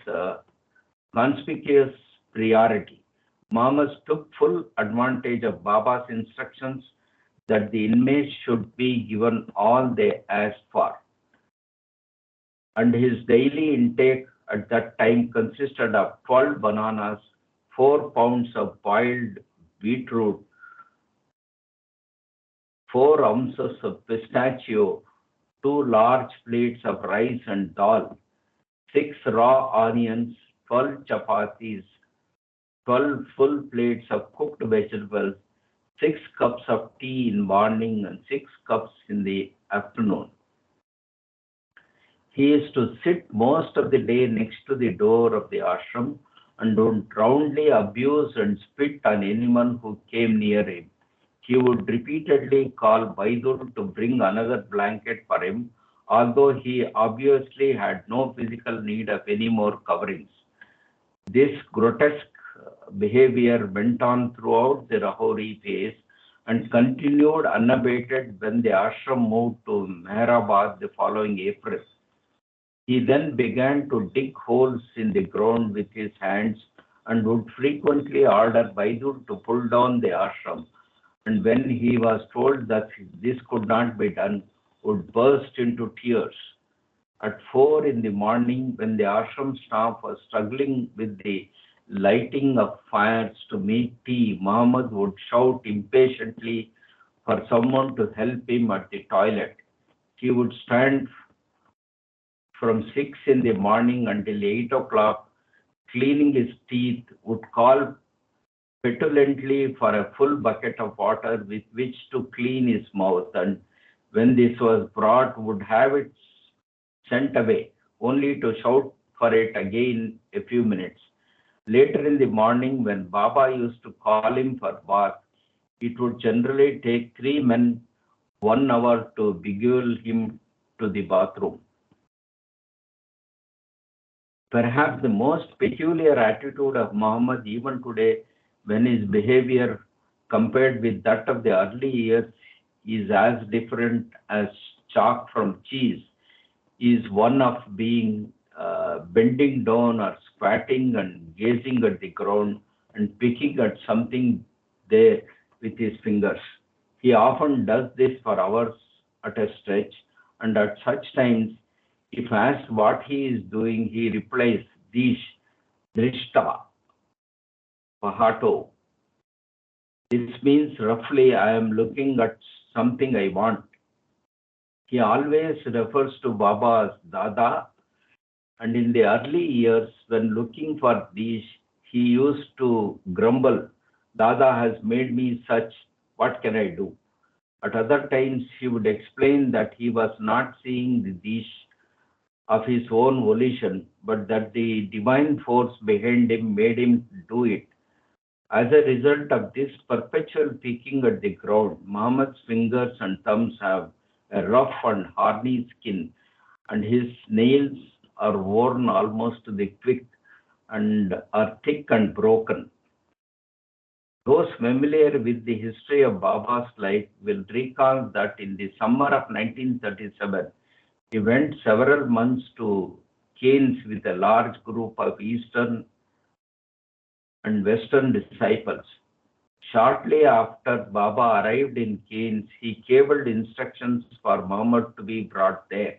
[SPEAKER 1] conspicuous priority. Muhammad took full advantage of Baba's instructions that the inmates should be given all they asked for, and his daily intake at that time consisted of 12 bananas, 4 pounds of boiled beetroot, 4 ounces of pistachio, 2 large plates of rice and dal, 6 raw onions, 12 chapatis, 12 full plates of cooked vegetables, 6 cups of tea in morning and 6 cups in the afternoon. He used to sit most of the day next to the door of the ashram and would roundly abuse and spit on anyone who came near him. He would repeatedly call Baidur to bring another blanket for him, although he obviously had no physical need of any more coverings. This grotesque behavior went on throughout the Rahori phase and continued unabated when the ashram moved to Mehrabad the following April. He then began to dig holes in the ground with his hands and would frequently order Baidur to pull down the ashram, and when he was told that this could not be done, would burst into tears. At 4 in the morning, when the ashram staff was struggling with the lighting of fires to make tea, Muhammad would shout impatiently for someone to help him at the toilet. He would stand from 6 in the morning until 8 o'clock, cleaning his teeth, would call petulantly for a full bucket of water with which to clean his mouth, and when this was brought, would have it sent away, only to shout for it again a few minutes. Later in the morning, when Baba used to call him for bath, it would generally take 3 men 1 hour to beguile him to the bathroom. Perhaps the most peculiar attitude of Muhammad even today, when his behavior compared with that of the early years is as different as chalk from cheese, is one of being bending down or squatting and gazing at the ground and picking at something there with his fingers. He often does this for hours at a stretch, and at such times, if asked what he is doing, he replies, Dish, Drishta, Pahato. This means roughly, I am looking at something I want. He always refers to Baba as Dada, and in the early years, when looking for Dish, he used to grumble, Dada has made me such, what can I do? At other times, he would explain that he was not seeing the Dish of his own volition, but that the divine force behind him made him do it. As a result of this perpetual picking at the ground, Muhammad's fingers and thumbs have a rough and horny skin, and his nails are worn almost to the quick and are thick and broken. Those familiar with the history of Baba's life will recall that in the summer of 1937, he went several months to Cairns with a large group of Eastern and Western disciples. Shortly after Baba arrived in Cairns, he cabled instructions for Muhammad to be brought there.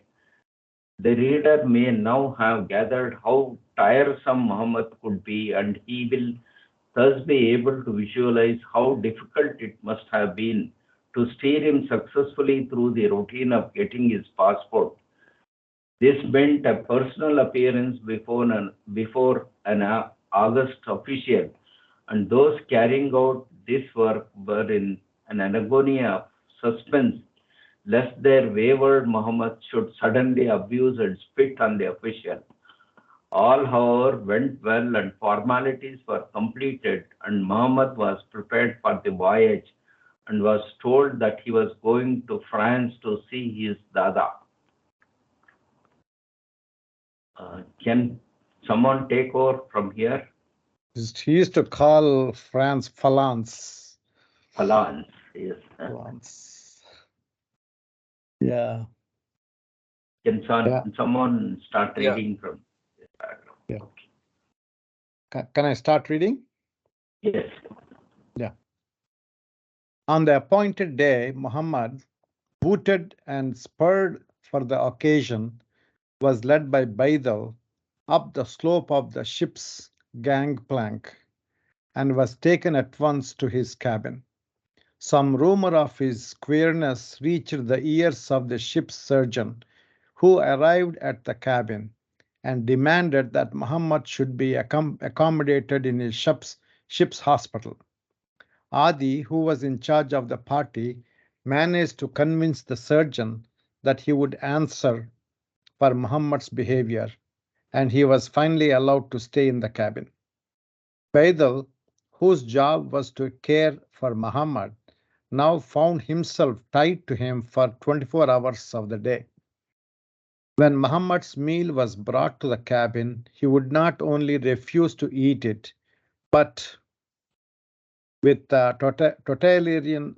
[SPEAKER 1] The reader may now have gathered how tiresome Muhammad could be, and he will thus be able to visualize how difficult it must have been to steer him successfully through the routine of getting his passport. This meant a personal appearance before an August official, and those carrying out this work were in an agony of suspense lest their wayward Muhammad should suddenly abuse and spit on the official. All, however, went well and formalities were completed, and Muhammad was prepared for the voyage and was told that he was going to France to see his Dada. Can someone take over from here?
[SPEAKER 3] He used to call France Falance.
[SPEAKER 1] Falance, yes.
[SPEAKER 3] Falance. Yeah.
[SPEAKER 1] Can someone start reading from this paragraph?
[SPEAKER 3] Yeah. Can I start reading?
[SPEAKER 1] Yes.
[SPEAKER 3] Yeah. On the appointed day, Muhammad, booted and spurred for the occasion, was led by Baidal up the slope of the ship's gangplank and was taken at once to his cabin. Some rumor of his queerness reached the ears of the ship's surgeon, who arrived at the cabin and demanded that Muhammad should be accommodated in his ship's hospital. Adi, who was in charge of the party, managed to convince the surgeon that he would answer for Muhammad's behavior, and he was finally allowed to stay in the cabin. Baidal, whose job was to care for Muhammad, now found himself tied to him for 24 hours of the day. When Muhammad's meal was brought to the cabin, he would not only refuse to eat it, but with totalitarian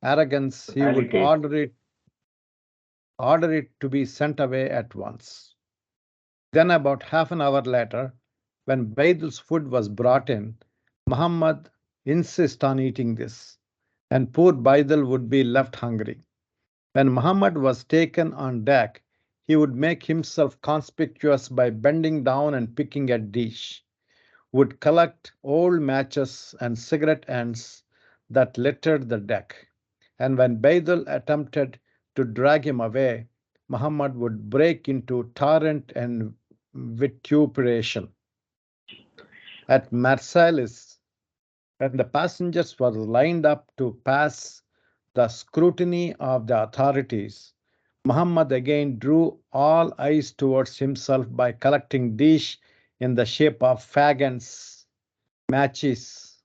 [SPEAKER 3] arrogance, he would order it to be sent away at once. Then, about half an hour later, when Baidul's food was brought in, Muhammad insisted on eating this, and poor Baidul would be left hungry. When Muhammad was taken on deck, he would make himself conspicuous by bending down and picking a dish, would collect old matches and cigarette ends that littered the deck, and when Baidul attempted to drag him away, Muhammad would break into torrent and vituperation. At Marseilles, when the passengers were lined up to pass the scrutiny of the authorities, Muhammad again drew all eyes towards himself by collecting dish in the shape of faggots, matches,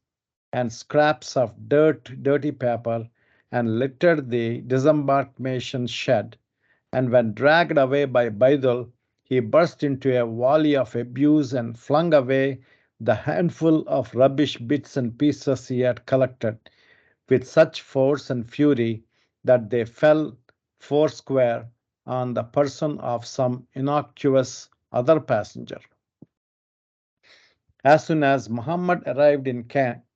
[SPEAKER 3] and scraps of dirty paper, and littered the disembarkation shed. And when dragged away by Baidul, he burst into a volley of abuse and flung away the handful of rubbish bits and pieces he had collected with such force and fury that they fell foursquare on the person of some innocuous other passenger. As soon as Muhammad arrived in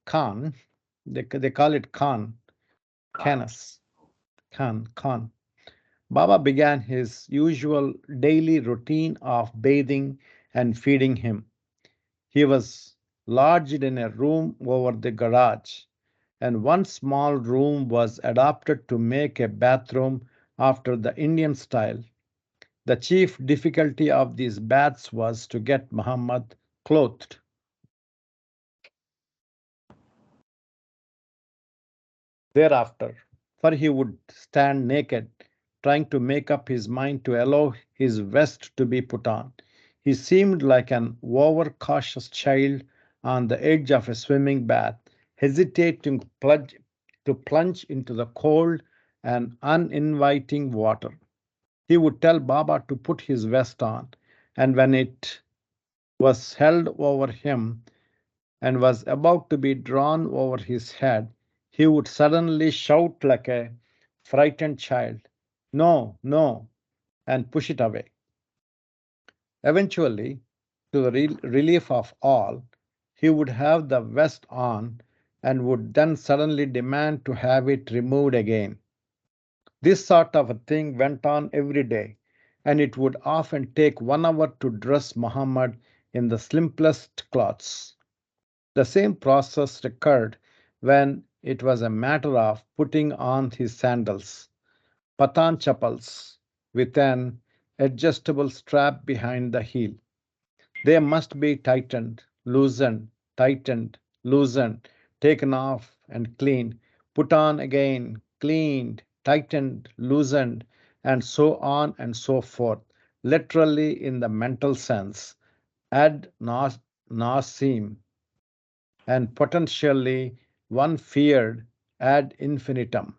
[SPEAKER 3] Khan, they call it Khan, Canas, Khan. Baba began his usual daily routine of bathing and feeding him. He was lodged in a room over the garage, and one small room was adapted to make a bathroom after the Indian style. The chief difficulty of these baths was to get Muhammad clothed. Thereafter, for he would stand naked, trying to make up his mind to allow his vest to be put on. He seemed like an overcautious child on the edge of a swimming bath, hesitating to plunge into the cold and uninviting water. He would tell Baba to put his vest on, and when it was held over him and was about to be drawn over his head, he would suddenly shout like a frightened child, "No, no," and push it away. Eventually, to the relief of all, he would have the vest on and would then suddenly demand to have it removed again. This sort of a thing went on every day, and it would often take 1 hour to dress Muhammad in the simplest clothes. The same process recurred when it was a matter of putting on his sandals, patan chappals, with an adjustable strap behind the heel. They must be tightened, loosened, taken off and cleaned, put on again, cleaned, tightened, loosened, and so on and so forth, literally in the mental sense, ad nauseam, and potentially one feared ad infinitum.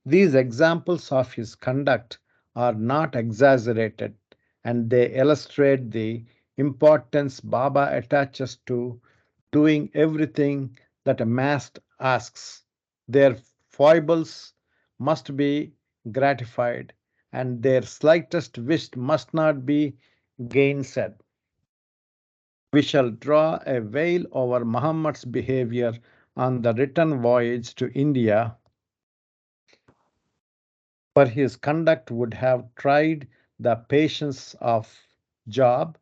[SPEAKER 3] These examples of his conduct are not exaggerated, and they illustrate the importance Baba attaches to doing everything that a mast asks. Their foibles must be gratified, and their slightest wish must not be gainsaid. We shall draw a veil over Muhammad's behavior on the return voyage to India, for his conduct would have tried the patience of Job,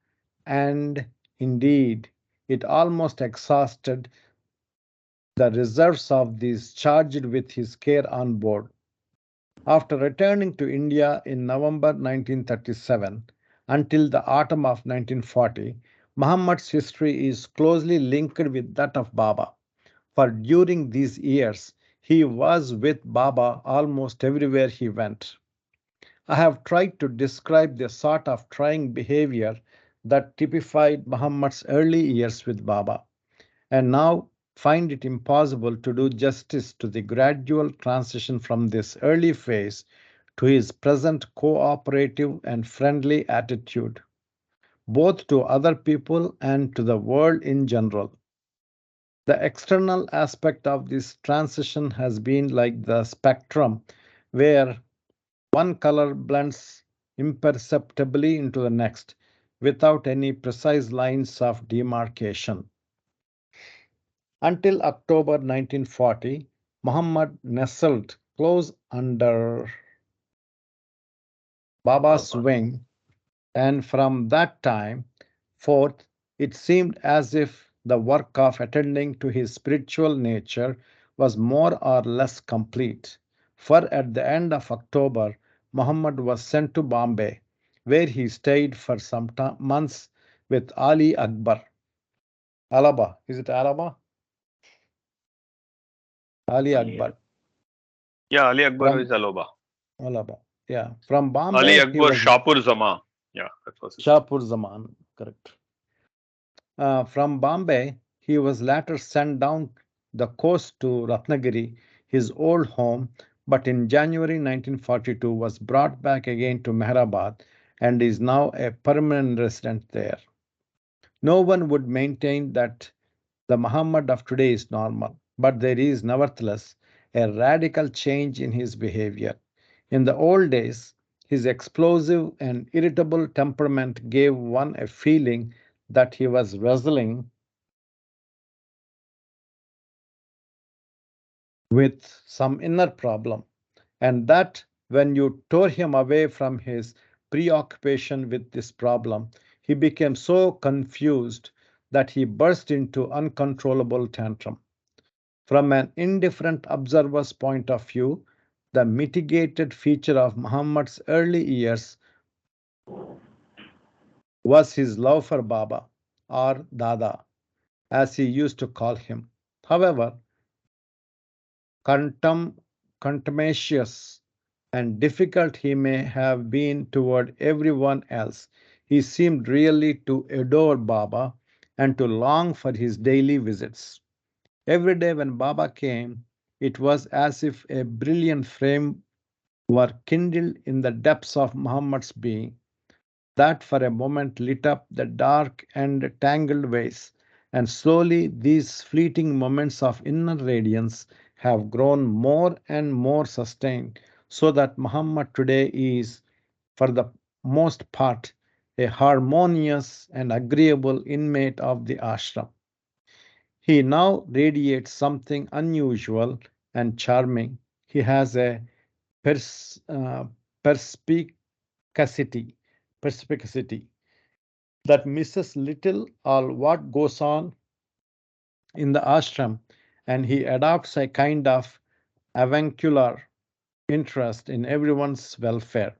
[SPEAKER 3] and indeed it almost exhausted the reserves of these charged with his care on board. After returning to India in November 1937 until the autumn of 1940, Muhammad's history is closely linked with that of Baba, for during these years he was with Baba almost everywhere he went. I have tried to describe the sort of trying behavior that typified Muhammad's early years with Baba, and now find it impossible to do justice to the gradual transition from this early phase to his present cooperative and friendly attitude, both to other people and to the world in general. The external aspect of this transition has been like the spectrum, where one color blends imperceptibly into the next without any precise lines of demarcation. Until October 1940, Muhammad nestled close under Baba's wing, and from that time forth it seemed as if the work of attending to his spiritual nature was more or less complete. For at the end of October, Muhammad was sent to Bombay, where he stayed for some months with Ali Akbar. Alaba, is it Alaba? Ali Akbar.
[SPEAKER 5] Yeah, Ali Akbar
[SPEAKER 3] From
[SPEAKER 5] is Aloba.
[SPEAKER 3] Alaba. Yeah. From
[SPEAKER 5] Ali
[SPEAKER 3] Bombay, he
[SPEAKER 5] Akbar
[SPEAKER 3] was
[SPEAKER 5] Shapur Zama. Yeah, that was his name.
[SPEAKER 3] Shahpur Zaman, correct. From Bombay, he was later sent down the coast to Ratnagiri, his old home, but in January 1942 was brought back again to Mehrabad and is now a permanent resident there. No one would maintain that the Muhammad of today is normal, but there is nevertheless a radical change in his behavior. In the old days, his explosive and irritable temperament gave one a feeling that he was wrestling with some inner problem, and that when you tore him away from his preoccupation with this problem, he became so confused that he burst into uncontrollable tantrum. From an indifferent observer's point of view, the mitigated feature of Muhammad's early years was his love for Baba, or Dada, as he used to call him. However, contum- contumacious and difficult he may have been toward everyone else, he seemed really to adore Baba and to long for his daily visits. Every day when Baba came, it was as if a brilliant flame were kindled in the depths of Muhammad's being, that for a moment lit up the dark and tangled ways, and slowly these fleeting moments of inner radiance have grown more and more sustained, so that Muhammad today is, for the most part, a harmonious and agreeable inmate of the ashram. He now radiates something unusual and charming. He has a pers- uh, perspicacity that misses little or what goes on in the ashram, and he adopts a kind of avuncular interest in everyone's welfare.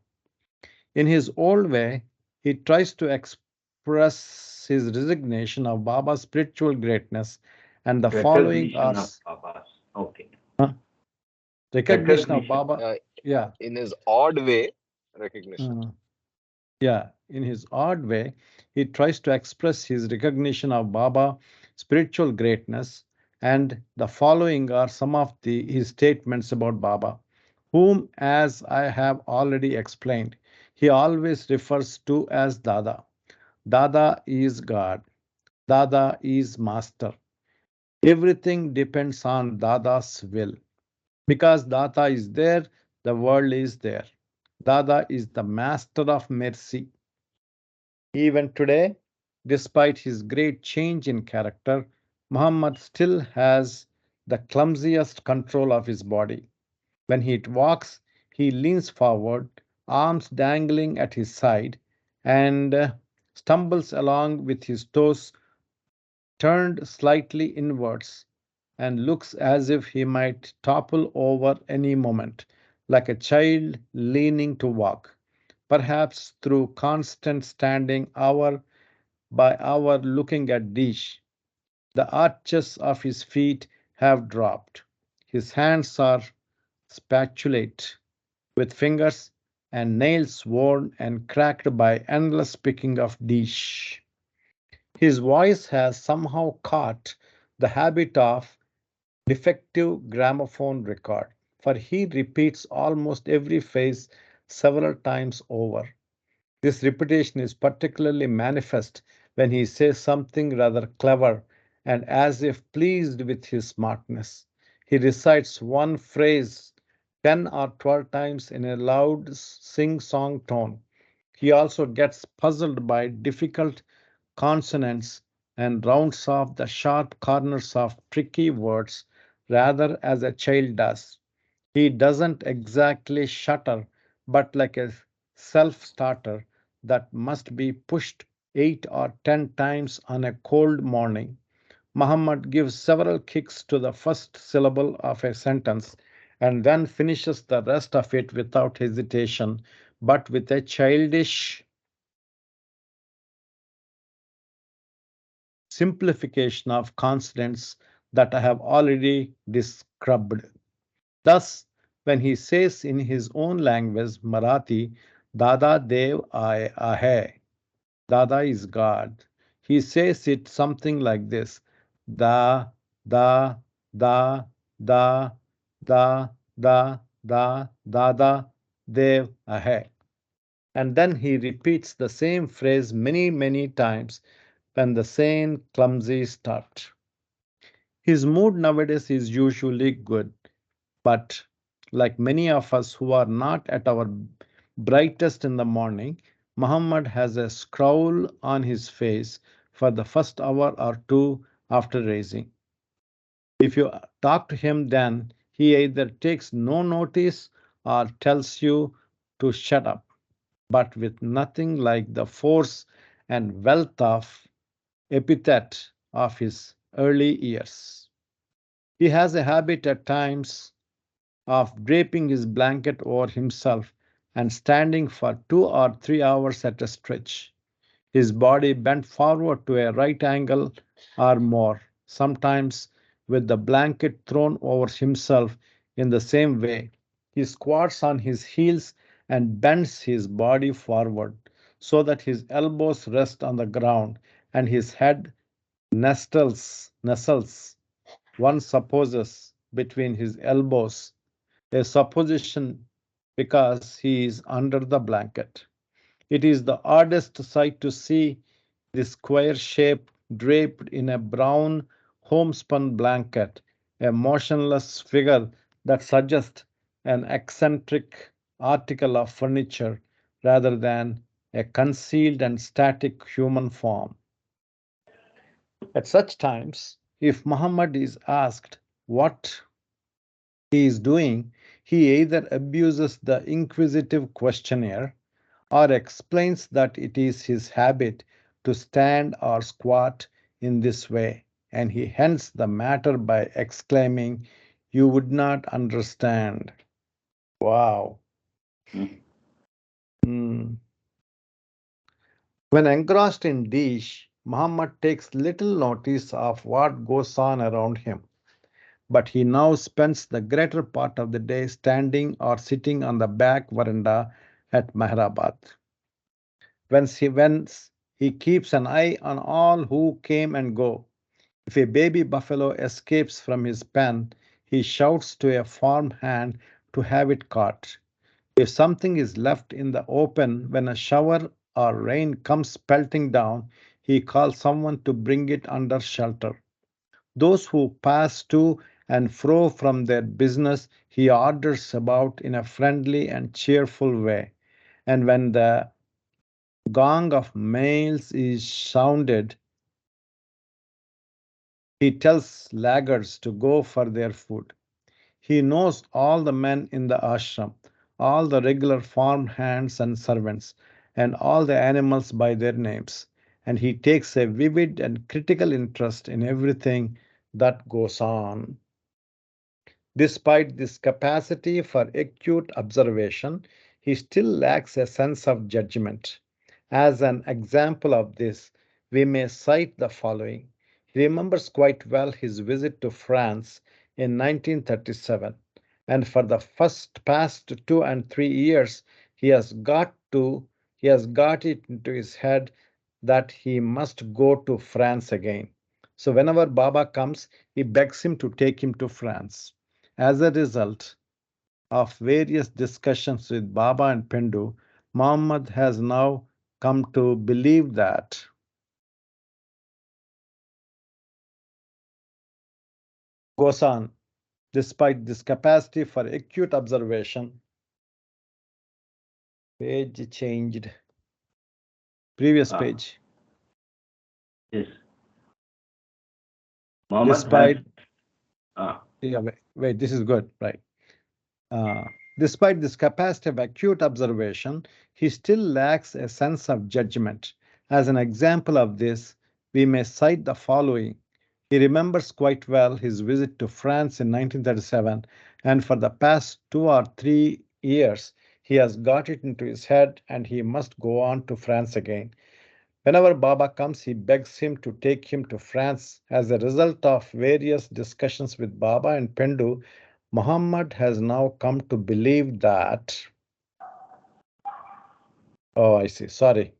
[SPEAKER 3] In his old way, he tries to express his resignation of Baba's spiritual greatness, and the following are
[SPEAKER 1] Recognition of Baba's. Okay.
[SPEAKER 3] huh? Recognition of
[SPEAKER 1] Recognition.
[SPEAKER 3] Baba. Yeah.
[SPEAKER 2] In his odd way, recognition.
[SPEAKER 3] Yeah, in his odd way, he tries to express his recognition of Baba's spiritual greatness, and the following are some of his statements about Baba, whom, as I have already explained, he always refers to as Dada. Dada is God. Dada is Master. Everything depends on Dada's will. Because Dada is there, the world is there. Dada is the Master of mercy. Even today, despite his great change in character, Muhammad still has the clumsiest control of his body. When he walks, he leans forward, arms dangling at his side, and stumbles along with his toes turned slightly inwards, and looks as if he might topple over any moment, like a child leaning to walk, perhaps through constant standing hour by hour looking at dish. The arches of his feet have dropped. His hands are spatulate with fingers and nails worn and cracked by endless picking of dish. His voice has somehow caught the habit of defective gramophone record, for he repeats almost every phrase several times over. This repetition is particularly manifest when he says something rather clever and as if pleased with his smartness. He recites one phrase 10 or 12 times in a loud sing song tone. He also gets puzzled by difficult consonants and rounds off the sharp corners of tricky words rather as a child does. He doesn't exactly shudder, but like a self starter that must be pushed 8 or 10 times on a cold morning. Muhammad gives several kicks to the first syllable of a sentence and then finishes the rest of it without hesitation, but with a childish simplification of consonants that I have already described. Thus, when he says in his own language, Marathi, Dada Dev Ahe, Dada is God, he says it something like this: Da, da, da, da, da, da, da, Dada Dev Ahe. And then he repeats the same phrase many, many times when the same clumsy start. His mood nowadays is usually good, but like many of us who are not at our brightest in the morning, Muhammad has a scowl on his face for the first hour or two after raising. If you talk to him, then he either takes no notice or tells you to shut up, but with nothing like the force and wealth of epithet of his early years. He has a habit at times of draping his blanket over himself and standing for 2 or 3 hours at a stretch, his body bent forward to a right angle or more, sometimes with the blanket thrown over himself in the same way. He squats on his heels and bends his body forward so that his elbows rest on the ground and his head nestles, one supposes, between his elbows, a supposition because he is under the blanket. It is the oddest sight to see this square shape draped in a brown homespun blanket, a motionless figure that suggests an eccentric article of furniture rather than a concealed and static human form. At such times, if Muhammad is asked what he is doing, he either abuses the inquisitive questionnaire or explains that it is his habit to stand or squat in this way, and he ends the matter by exclaiming, "You would not understand." Wow. Hmm. When engrossed in dish, Muhammad takes little notice of what goes on around him, but he now spends the greater part of the day standing or sitting on the back veranda at Mehrabad. Whence he keeps an eye on all who came and go. If a baby buffalo escapes from his pen, he shouts to a farm hand to have it caught. If something is left in the open when a shower or rain comes pelting down, he calls someone to bring it under shelter. Those who pass to and fro from their business he orders about in a friendly and cheerful way. And when the gong of mails is sounded, he tells laggards to go for their food. He knows all the men in the ashram, all the regular farm hands and servants, and all the animals by their names, and he takes a vivid and critical interest in everything that goes on. Despite this capacity for acute observation, he still lacks a sense of judgment. As an example of this, we may cite the following. He remembers quite well his visit to France in 1937, and for the past 2 and 3 years, he has he has got it into his head that he must go to France again. So whenever Baba comes, he begs him to take him to France. As a result of various discussions with Baba and Pendu, Muhammad has now come to believe that goes on. Despite this capacity for acute observation, page changed. Previous page.
[SPEAKER 1] Yes. Muhammad
[SPEAKER 3] Despite,
[SPEAKER 1] has.
[SPEAKER 3] yeah, wait, this is good, right? Despite this capacity of acute observation, he still lacks a sense of judgment. As an example of this, we may cite the following. He remembers quite well his visit to France in 1937, and for the past 2 or 3 years, he has got it into his head and he must go on to France again. Whenever Baba comes, he begs him to take him to France. As a result of various discussions with Baba and Pendu, Muhammad has now come to believe that. Oh, I see. Sorry.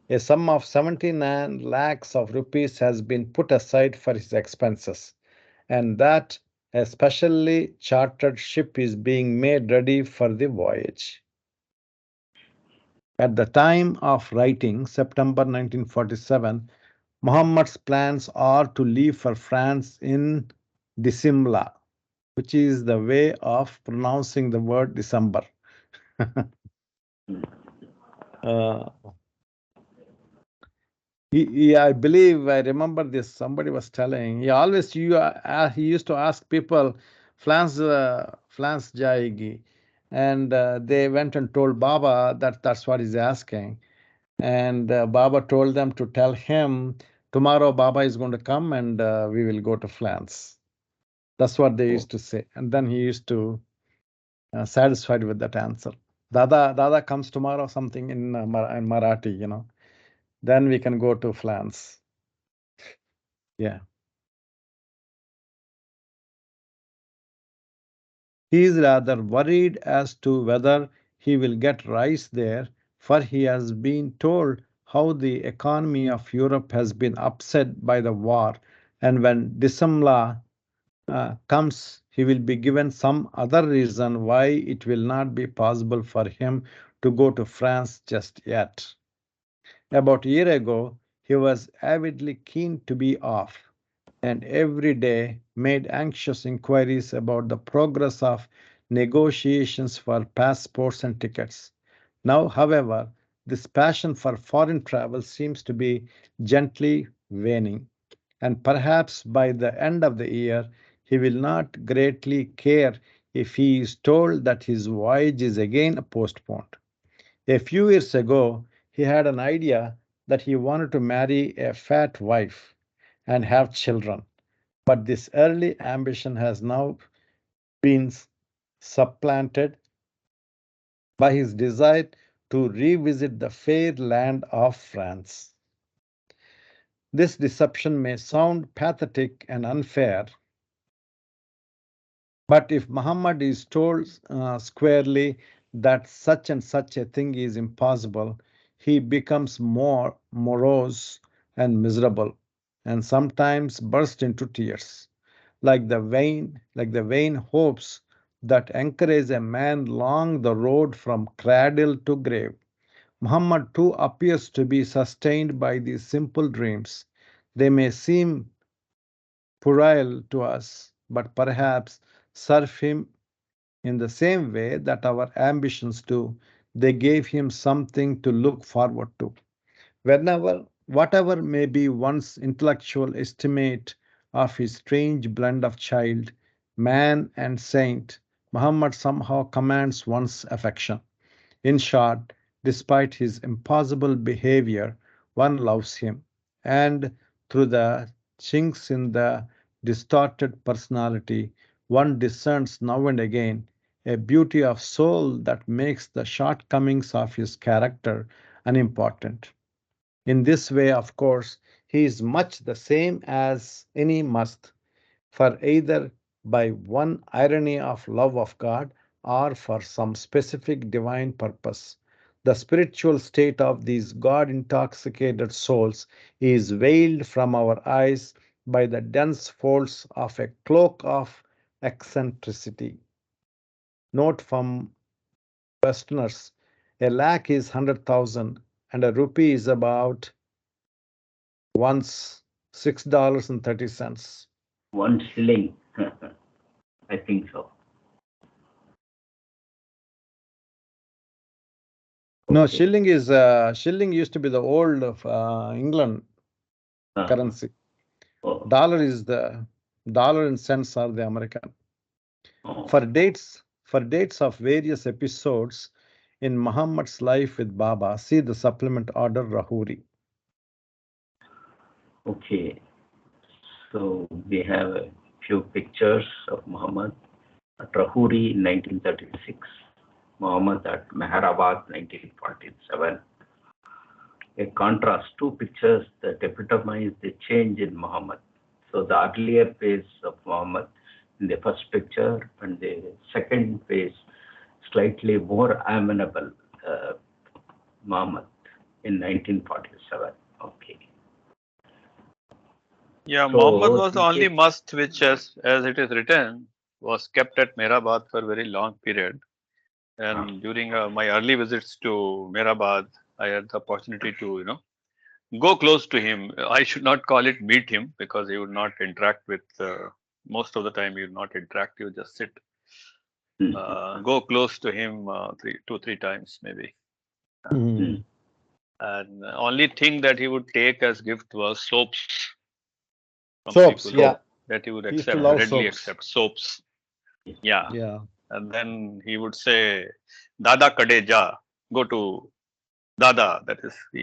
[SPEAKER 3] A sum of 79 lakhs of rupees has been put aside for his expenses, and that a specially chartered ship is being made ready for the voyage. At the time of writing, September 1947, Muhammad's plans are to leave for France in December, which is the way of pronouncing the word December. uh, I believe I remember this. Somebody was telling he used to ask people, France jayegi, and they went and told Baba that that's what he's asking. And Baba told them to tell him tomorrow Baba is going to come and we will go to France. That's what they used to say. And then he used to satisfied with that answer. Dada comes tomorrow, something in Marathi, Then we can go to France. Yeah. He is rather worried as to whether he will get rice there, for he has been told how the economy of Europe has been upset by the war, and when December comes, he will be given some other reason why it will not be possible for him to go to France just yet. About a year ago, he was avidly keen to be off, and every day made anxious inquiries about the progress of negotiations for passports and tickets. Now, however, this passion for foreign travel seems to be gently waning, and perhaps by the end of the year, he will not greatly care if he is told that his voyage is again postponed. A few years ago, he had an idea that he wanted to marry a fat wife and have children. But this early ambition has now been supplanted by his desire to revisit the fair land of France. This deception may sound pathetic and unfair, but if Muhammad is told squarely that such and such a thing is impossible, he becomes more morose and miserable, and sometimes bursts into tears, like the vain hopes that encourage a man along the road from cradle to grave. Muhammad too appears to be sustained by these simple dreams. They may seem puerile to us, but perhaps serve him in the same way that our ambitions do. They gave him something to look forward to. Whatever may be one's intellectual estimate of his strange blend of child, man, and saint, Muhammad somehow commands one's affection. In short, despite his impossible behavior, one loves him, and through the chinks in the distorted personality, one discerns now and again a beauty of soul that makes the shortcomings of his character unimportant. In this way, of course, he is much the same as any must, for either by one irony of love of God or for some specific divine purpose. The spiritual state of these God intoxicated souls is veiled from our eyes by the dense folds of a cloak of eccentricity. Note from Westerners: a lakh is 100,000 and a rupee is about once $6.30.
[SPEAKER 1] 1 shilling. I think so.
[SPEAKER 3] No,
[SPEAKER 1] Okay.
[SPEAKER 3] shilling used to be the old of England currency.
[SPEAKER 1] Oh,
[SPEAKER 3] Dollar and cents are the American.
[SPEAKER 1] oh,
[SPEAKER 3] For dates of various episodes in Muhammad's life with Baba, see the supplement order Rahuri.
[SPEAKER 1] okay. So we have a few pictures of Muhammad at Rahuri in 1936, Muhammad at Mehrabad 1947. A contrast, two pictures that epitomize the change in Muhammad. So the earlier phase of Muhammad in the first picture, and the second phase, slightly more amenable Muhammad in 1947. Okay.
[SPEAKER 5] Yeah,
[SPEAKER 1] So
[SPEAKER 5] Muhammad was the
[SPEAKER 1] he
[SPEAKER 5] only
[SPEAKER 1] gets-
[SPEAKER 5] must which, as it is written, was kept at Mehrabad for a very long period. And during my early visits to Mehrabad, I had the opportunity to, go close to him. I should not call it meet him because he would not interact with, most of the time he would not interact, he would just sit. Go close to him 2-3 times maybe.
[SPEAKER 3] Mhm.
[SPEAKER 5] And the only thing that he would take as gift was soaps from
[SPEAKER 3] Soaps,
[SPEAKER 5] people
[SPEAKER 3] yeah.
[SPEAKER 5] that he would
[SPEAKER 3] He used to
[SPEAKER 5] accept,
[SPEAKER 3] love
[SPEAKER 5] readily
[SPEAKER 3] soaps.
[SPEAKER 5] accept soaps. Yeah.
[SPEAKER 3] Yeah.
[SPEAKER 5] And then he would say, Dada Kade Ja, go to Dada. That is, he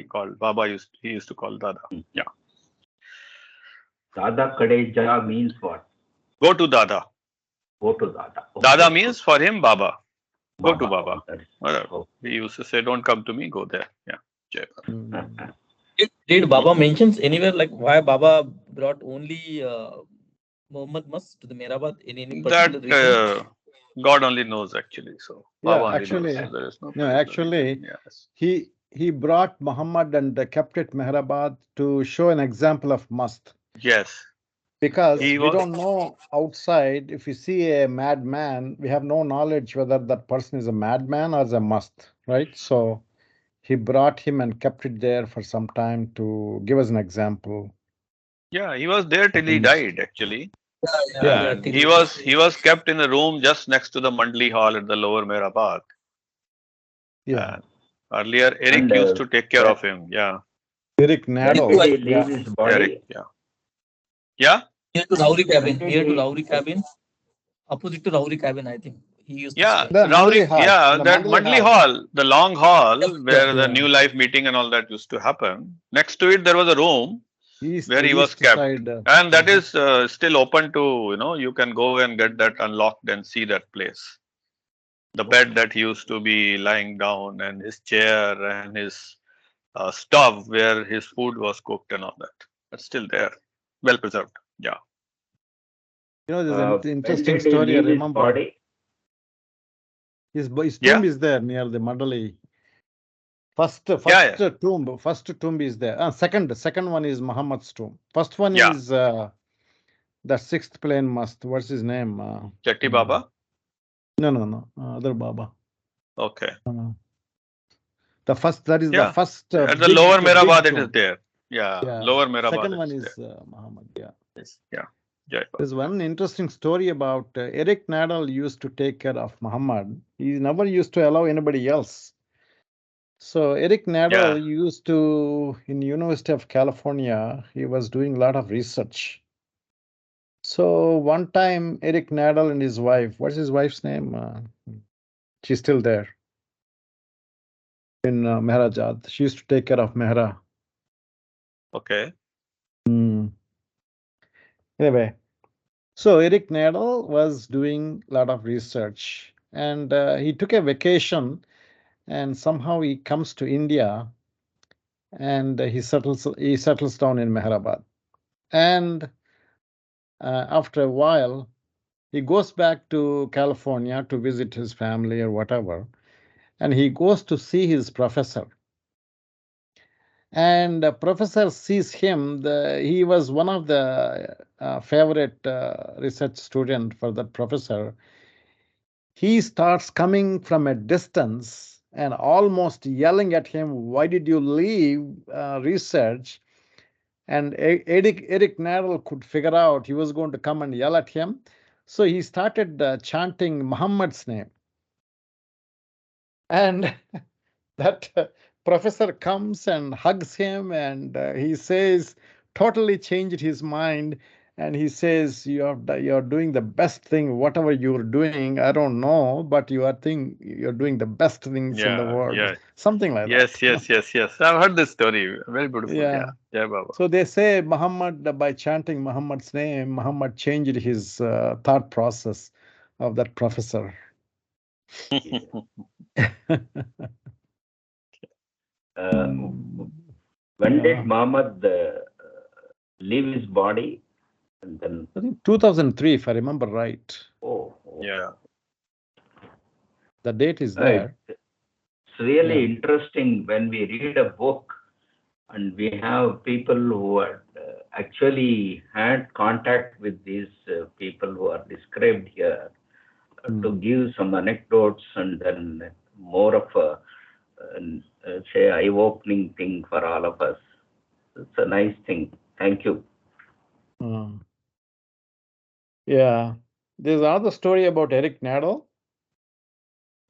[SPEAKER 5] used to call Dada. Yeah.
[SPEAKER 1] Dada Kadeja means what?
[SPEAKER 5] Go to Dada.
[SPEAKER 1] Go to Dada.
[SPEAKER 5] Dada
[SPEAKER 1] Okay,
[SPEAKER 5] means for him Baba. Go to
[SPEAKER 1] Baba.
[SPEAKER 5] Baba.
[SPEAKER 1] That is-
[SPEAKER 5] Whatever. He used to say, don't come to me, go there. Yeah. Jai Baba.
[SPEAKER 3] Mm.
[SPEAKER 6] Did Baba mentions anywhere like why Baba brought only Muhammad Mas to the Mehrabad in any particular
[SPEAKER 5] That
[SPEAKER 6] reason?
[SPEAKER 5] God only knows actually. So
[SPEAKER 3] Yeah,
[SPEAKER 5] Baba only knows.
[SPEAKER 3] actually,
[SPEAKER 5] So there is no
[SPEAKER 3] no,
[SPEAKER 5] particular
[SPEAKER 3] actually,
[SPEAKER 5] reason. Yes.
[SPEAKER 3] he brought Muhammad and kept it Mehrabad to show an example of must.
[SPEAKER 5] Yes.
[SPEAKER 3] Because
[SPEAKER 5] He
[SPEAKER 3] we
[SPEAKER 5] was.
[SPEAKER 3] don't know outside, if you see a madman, we have no knowledge whether that person is a madman or is a must, right? So he brought him and kept it there for some time to give us an example.
[SPEAKER 5] Yeah, he was there till
[SPEAKER 3] of a
[SPEAKER 5] he
[SPEAKER 3] must.
[SPEAKER 5] died actually.
[SPEAKER 3] Yeah.
[SPEAKER 5] And he was kept in a room just next to the Mandli Hall at the lower Mehrabad.
[SPEAKER 3] Yeah.
[SPEAKER 5] And earlier Eric
[SPEAKER 1] And
[SPEAKER 5] used to take care
[SPEAKER 1] where,
[SPEAKER 5] of him. Yeah.
[SPEAKER 3] Eric
[SPEAKER 1] when
[SPEAKER 3] Nado.
[SPEAKER 1] did he
[SPEAKER 3] Yeah.
[SPEAKER 1] leave his
[SPEAKER 5] Eric.
[SPEAKER 1] body?
[SPEAKER 5] Yeah. Yeah.
[SPEAKER 6] Near to Rauri
[SPEAKER 1] When
[SPEAKER 6] cabin.
[SPEAKER 1] did
[SPEAKER 6] Near to
[SPEAKER 1] he?
[SPEAKER 6] Rauri cabin. Opposite to Rauri cabin, I think. he used to
[SPEAKER 5] Yeah,
[SPEAKER 6] stay.
[SPEAKER 3] The Mandali
[SPEAKER 5] Ravli,
[SPEAKER 3] Hall.
[SPEAKER 5] yeah,
[SPEAKER 3] The
[SPEAKER 5] that
[SPEAKER 3] Mandali
[SPEAKER 5] Mandli
[SPEAKER 3] Hall.
[SPEAKER 5] Hall, the long hall
[SPEAKER 6] Yep,
[SPEAKER 5] where
[SPEAKER 6] yep.
[SPEAKER 5] the
[SPEAKER 3] Yeah.
[SPEAKER 5] new life meeting and all that used to happen. Next to it, there was a room where he was
[SPEAKER 3] East
[SPEAKER 5] kept,
[SPEAKER 3] side.
[SPEAKER 5] and that is still open to, you can go and get that unlocked and see that place. The bed that he used to be lying down, and his chair, and his stove where his food was cooked and all that. That's still there, well preserved. Yeah.
[SPEAKER 3] There's an
[SPEAKER 1] When
[SPEAKER 3] interesting
[SPEAKER 1] did he
[SPEAKER 3] story. I
[SPEAKER 1] leave his
[SPEAKER 3] remember
[SPEAKER 1] body?
[SPEAKER 3] his
[SPEAKER 5] Yeah.
[SPEAKER 3] tomb is there near the Mandali. First
[SPEAKER 5] Yeah.
[SPEAKER 3] tomb is there. Second one is Muhammad's tomb. First one
[SPEAKER 5] Yeah.
[SPEAKER 3] is the sixth plane mast. What's his name?
[SPEAKER 5] Chatti Baba.
[SPEAKER 3] No. Other Baba.
[SPEAKER 5] Okay.
[SPEAKER 3] The first, that is the
[SPEAKER 5] Yeah.
[SPEAKER 3] first
[SPEAKER 5] At the
[SPEAKER 3] big
[SPEAKER 5] lower Mirabad, it is
[SPEAKER 3] tomb.
[SPEAKER 5] there. Yeah.
[SPEAKER 3] Yeah.
[SPEAKER 5] Lower Mirabad,
[SPEAKER 3] Second
[SPEAKER 5] it
[SPEAKER 3] one
[SPEAKER 5] is
[SPEAKER 3] is
[SPEAKER 5] there.
[SPEAKER 3] Muhammad. Yeah.
[SPEAKER 5] Yes. Yeah. Jai Baba.
[SPEAKER 3] There's one interesting story about Eric Nadal used to take care of Muhammad. He never used to allow anybody else. So Eric Nadal used to, in University of California, he was doing a lot of research. So one time, Eric Nadal and his wife, what's his wife's name? She's still there in Mehrajad. She used to take care of Mehra.
[SPEAKER 5] Okay.
[SPEAKER 3] Anyway, so Eric Nadal was doing a lot of research, and he took a vacation, and somehow he comes to India, and he settles down in Mehrabad. And after a while, he goes back to California to visit his family or whatever, and he goes to see his professor. And the professor sees him. He was one of the favorite research student for that professor. He starts coming from a distance and almost yelling at him, "Why did you leave research?" And Eric Nadal could figure out he was going to come and yell at him. So he started chanting Muhammad's name. And that professor comes and hugs him, and he says, totally changed his mind. And he says, you're doing the best thing, whatever you're doing, I don't know, but you're doing the best things in the world.
[SPEAKER 5] Yeah.
[SPEAKER 3] Something like
[SPEAKER 5] Yes.
[SPEAKER 3] that.
[SPEAKER 5] Yes. I've heard this story. Very beautiful. Yeah. Jai Baba.
[SPEAKER 3] So they say Muhammad, by chanting Muhammad's name, Muhammad changed his thought process of that professor.
[SPEAKER 1] When did Muhammad leave his body? And then
[SPEAKER 3] I think 2003, if I remember right.
[SPEAKER 1] Oh.
[SPEAKER 5] Yeah.
[SPEAKER 3] The date is there.
[SPEAKER 1] It's really interesting when we read a book and we have people who had actually had contact with these people who are described here to give some anecdotes and then more of a say eye-opening thing for all of us. It's a nice thing. Thank you.
[SPEAKER 3] Yeah. There's another story about Eric Nadal.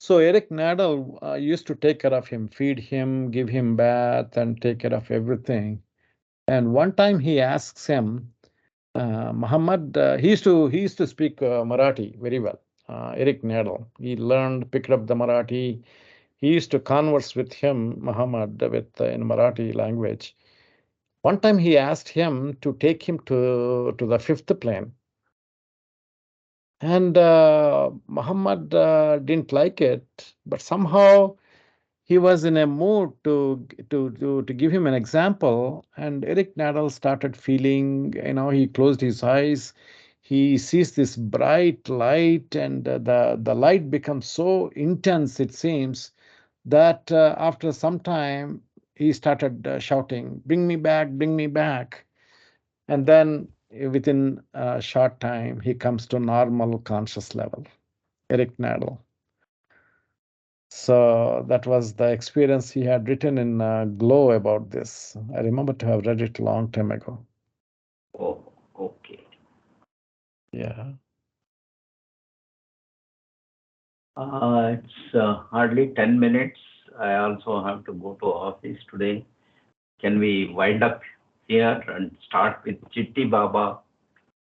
[SPEAKER 3] So Eric Nadal used to take care of him, feed him, give him bath, and take care of everything. And one time he asks him, Muhammad, he used to speak Marathi very well. Eric Nadal, he picked up the Marathi. He used to converse with him, Muhammad, in Marathi language. One time he asked him to take him to the fifth plane. And Muhammad didn't like it, but somehow he was in a mood to give him an example. And Eric Nadal started feeling, he closed his eyes. He sees this bright light, and the light becomes so intense, it seems, that after some time he started shouting, "Bring me back, bring me back." And then within a short time, he comes to normal conscious level, Eric Nadal. So that was the experience he had written in Glow about this. I remember to have read it a long time ago.
[SPEAKER 1] Oh, okay.
[SPEAKER 3] Yeah.
[SPEAKER 1] It's hardly 10 minutes. I also have to go to office today. Can we wind up here and start with Chitti Baba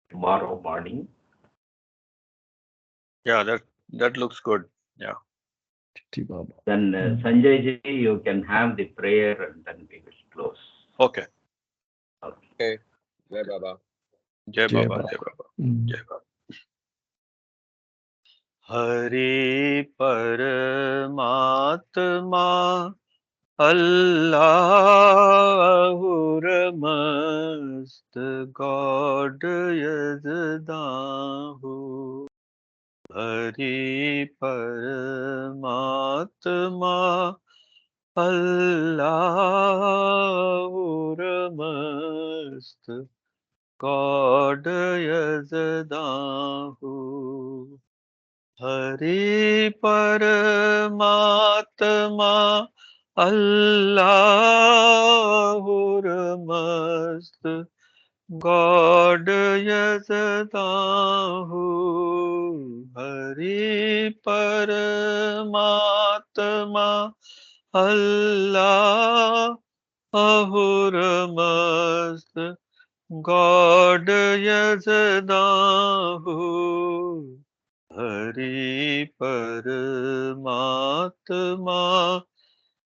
[SPEAKER 1] tomorrow morning?
[SPEAKER 5] Yeah, that That looks good. Yeah.
[SPEAKER 3] Chitti Baba.
[SPEAKER 1] Then Sanjay ji, you can have the prayer and then we will close.
[SPEAKER 5] Okay.
[SPEAKER 2] Okay. Jai Baba.
[SPEAKER 5] Jai
[SPEAKER 3] Jai
[SPEAKER 5] Baba.
[SPEAKER 3] Baba.
[SPEAKER 5] Jai Baba.
[SPEAKER 3] Mm.
[SPEAKER 5] Jai Baba. Hari Paramatma Allahur Mast God Yajdahu. Hari Paramatma Allahur Mast God Yajdahu. Hari Paramatma Allahur Mast God Yajdahu. Hari Paramatma Allahur Mast God Yajdahu. Hari Paramatma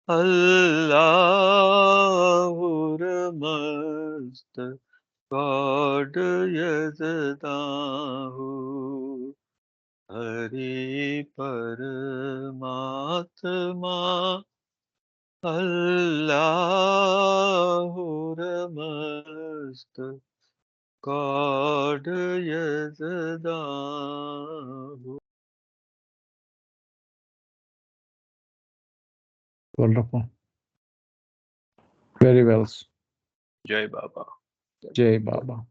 [SPEAKER 5] Allahur Mast God Yajdahu. Hari Paramatma Allahur Mast God Yajdahu.
[SPEAKER 3] Wonderful. Very well.
[SPEAKER 5] Jai Baba.
[SPEAKER 3] Jai Baba.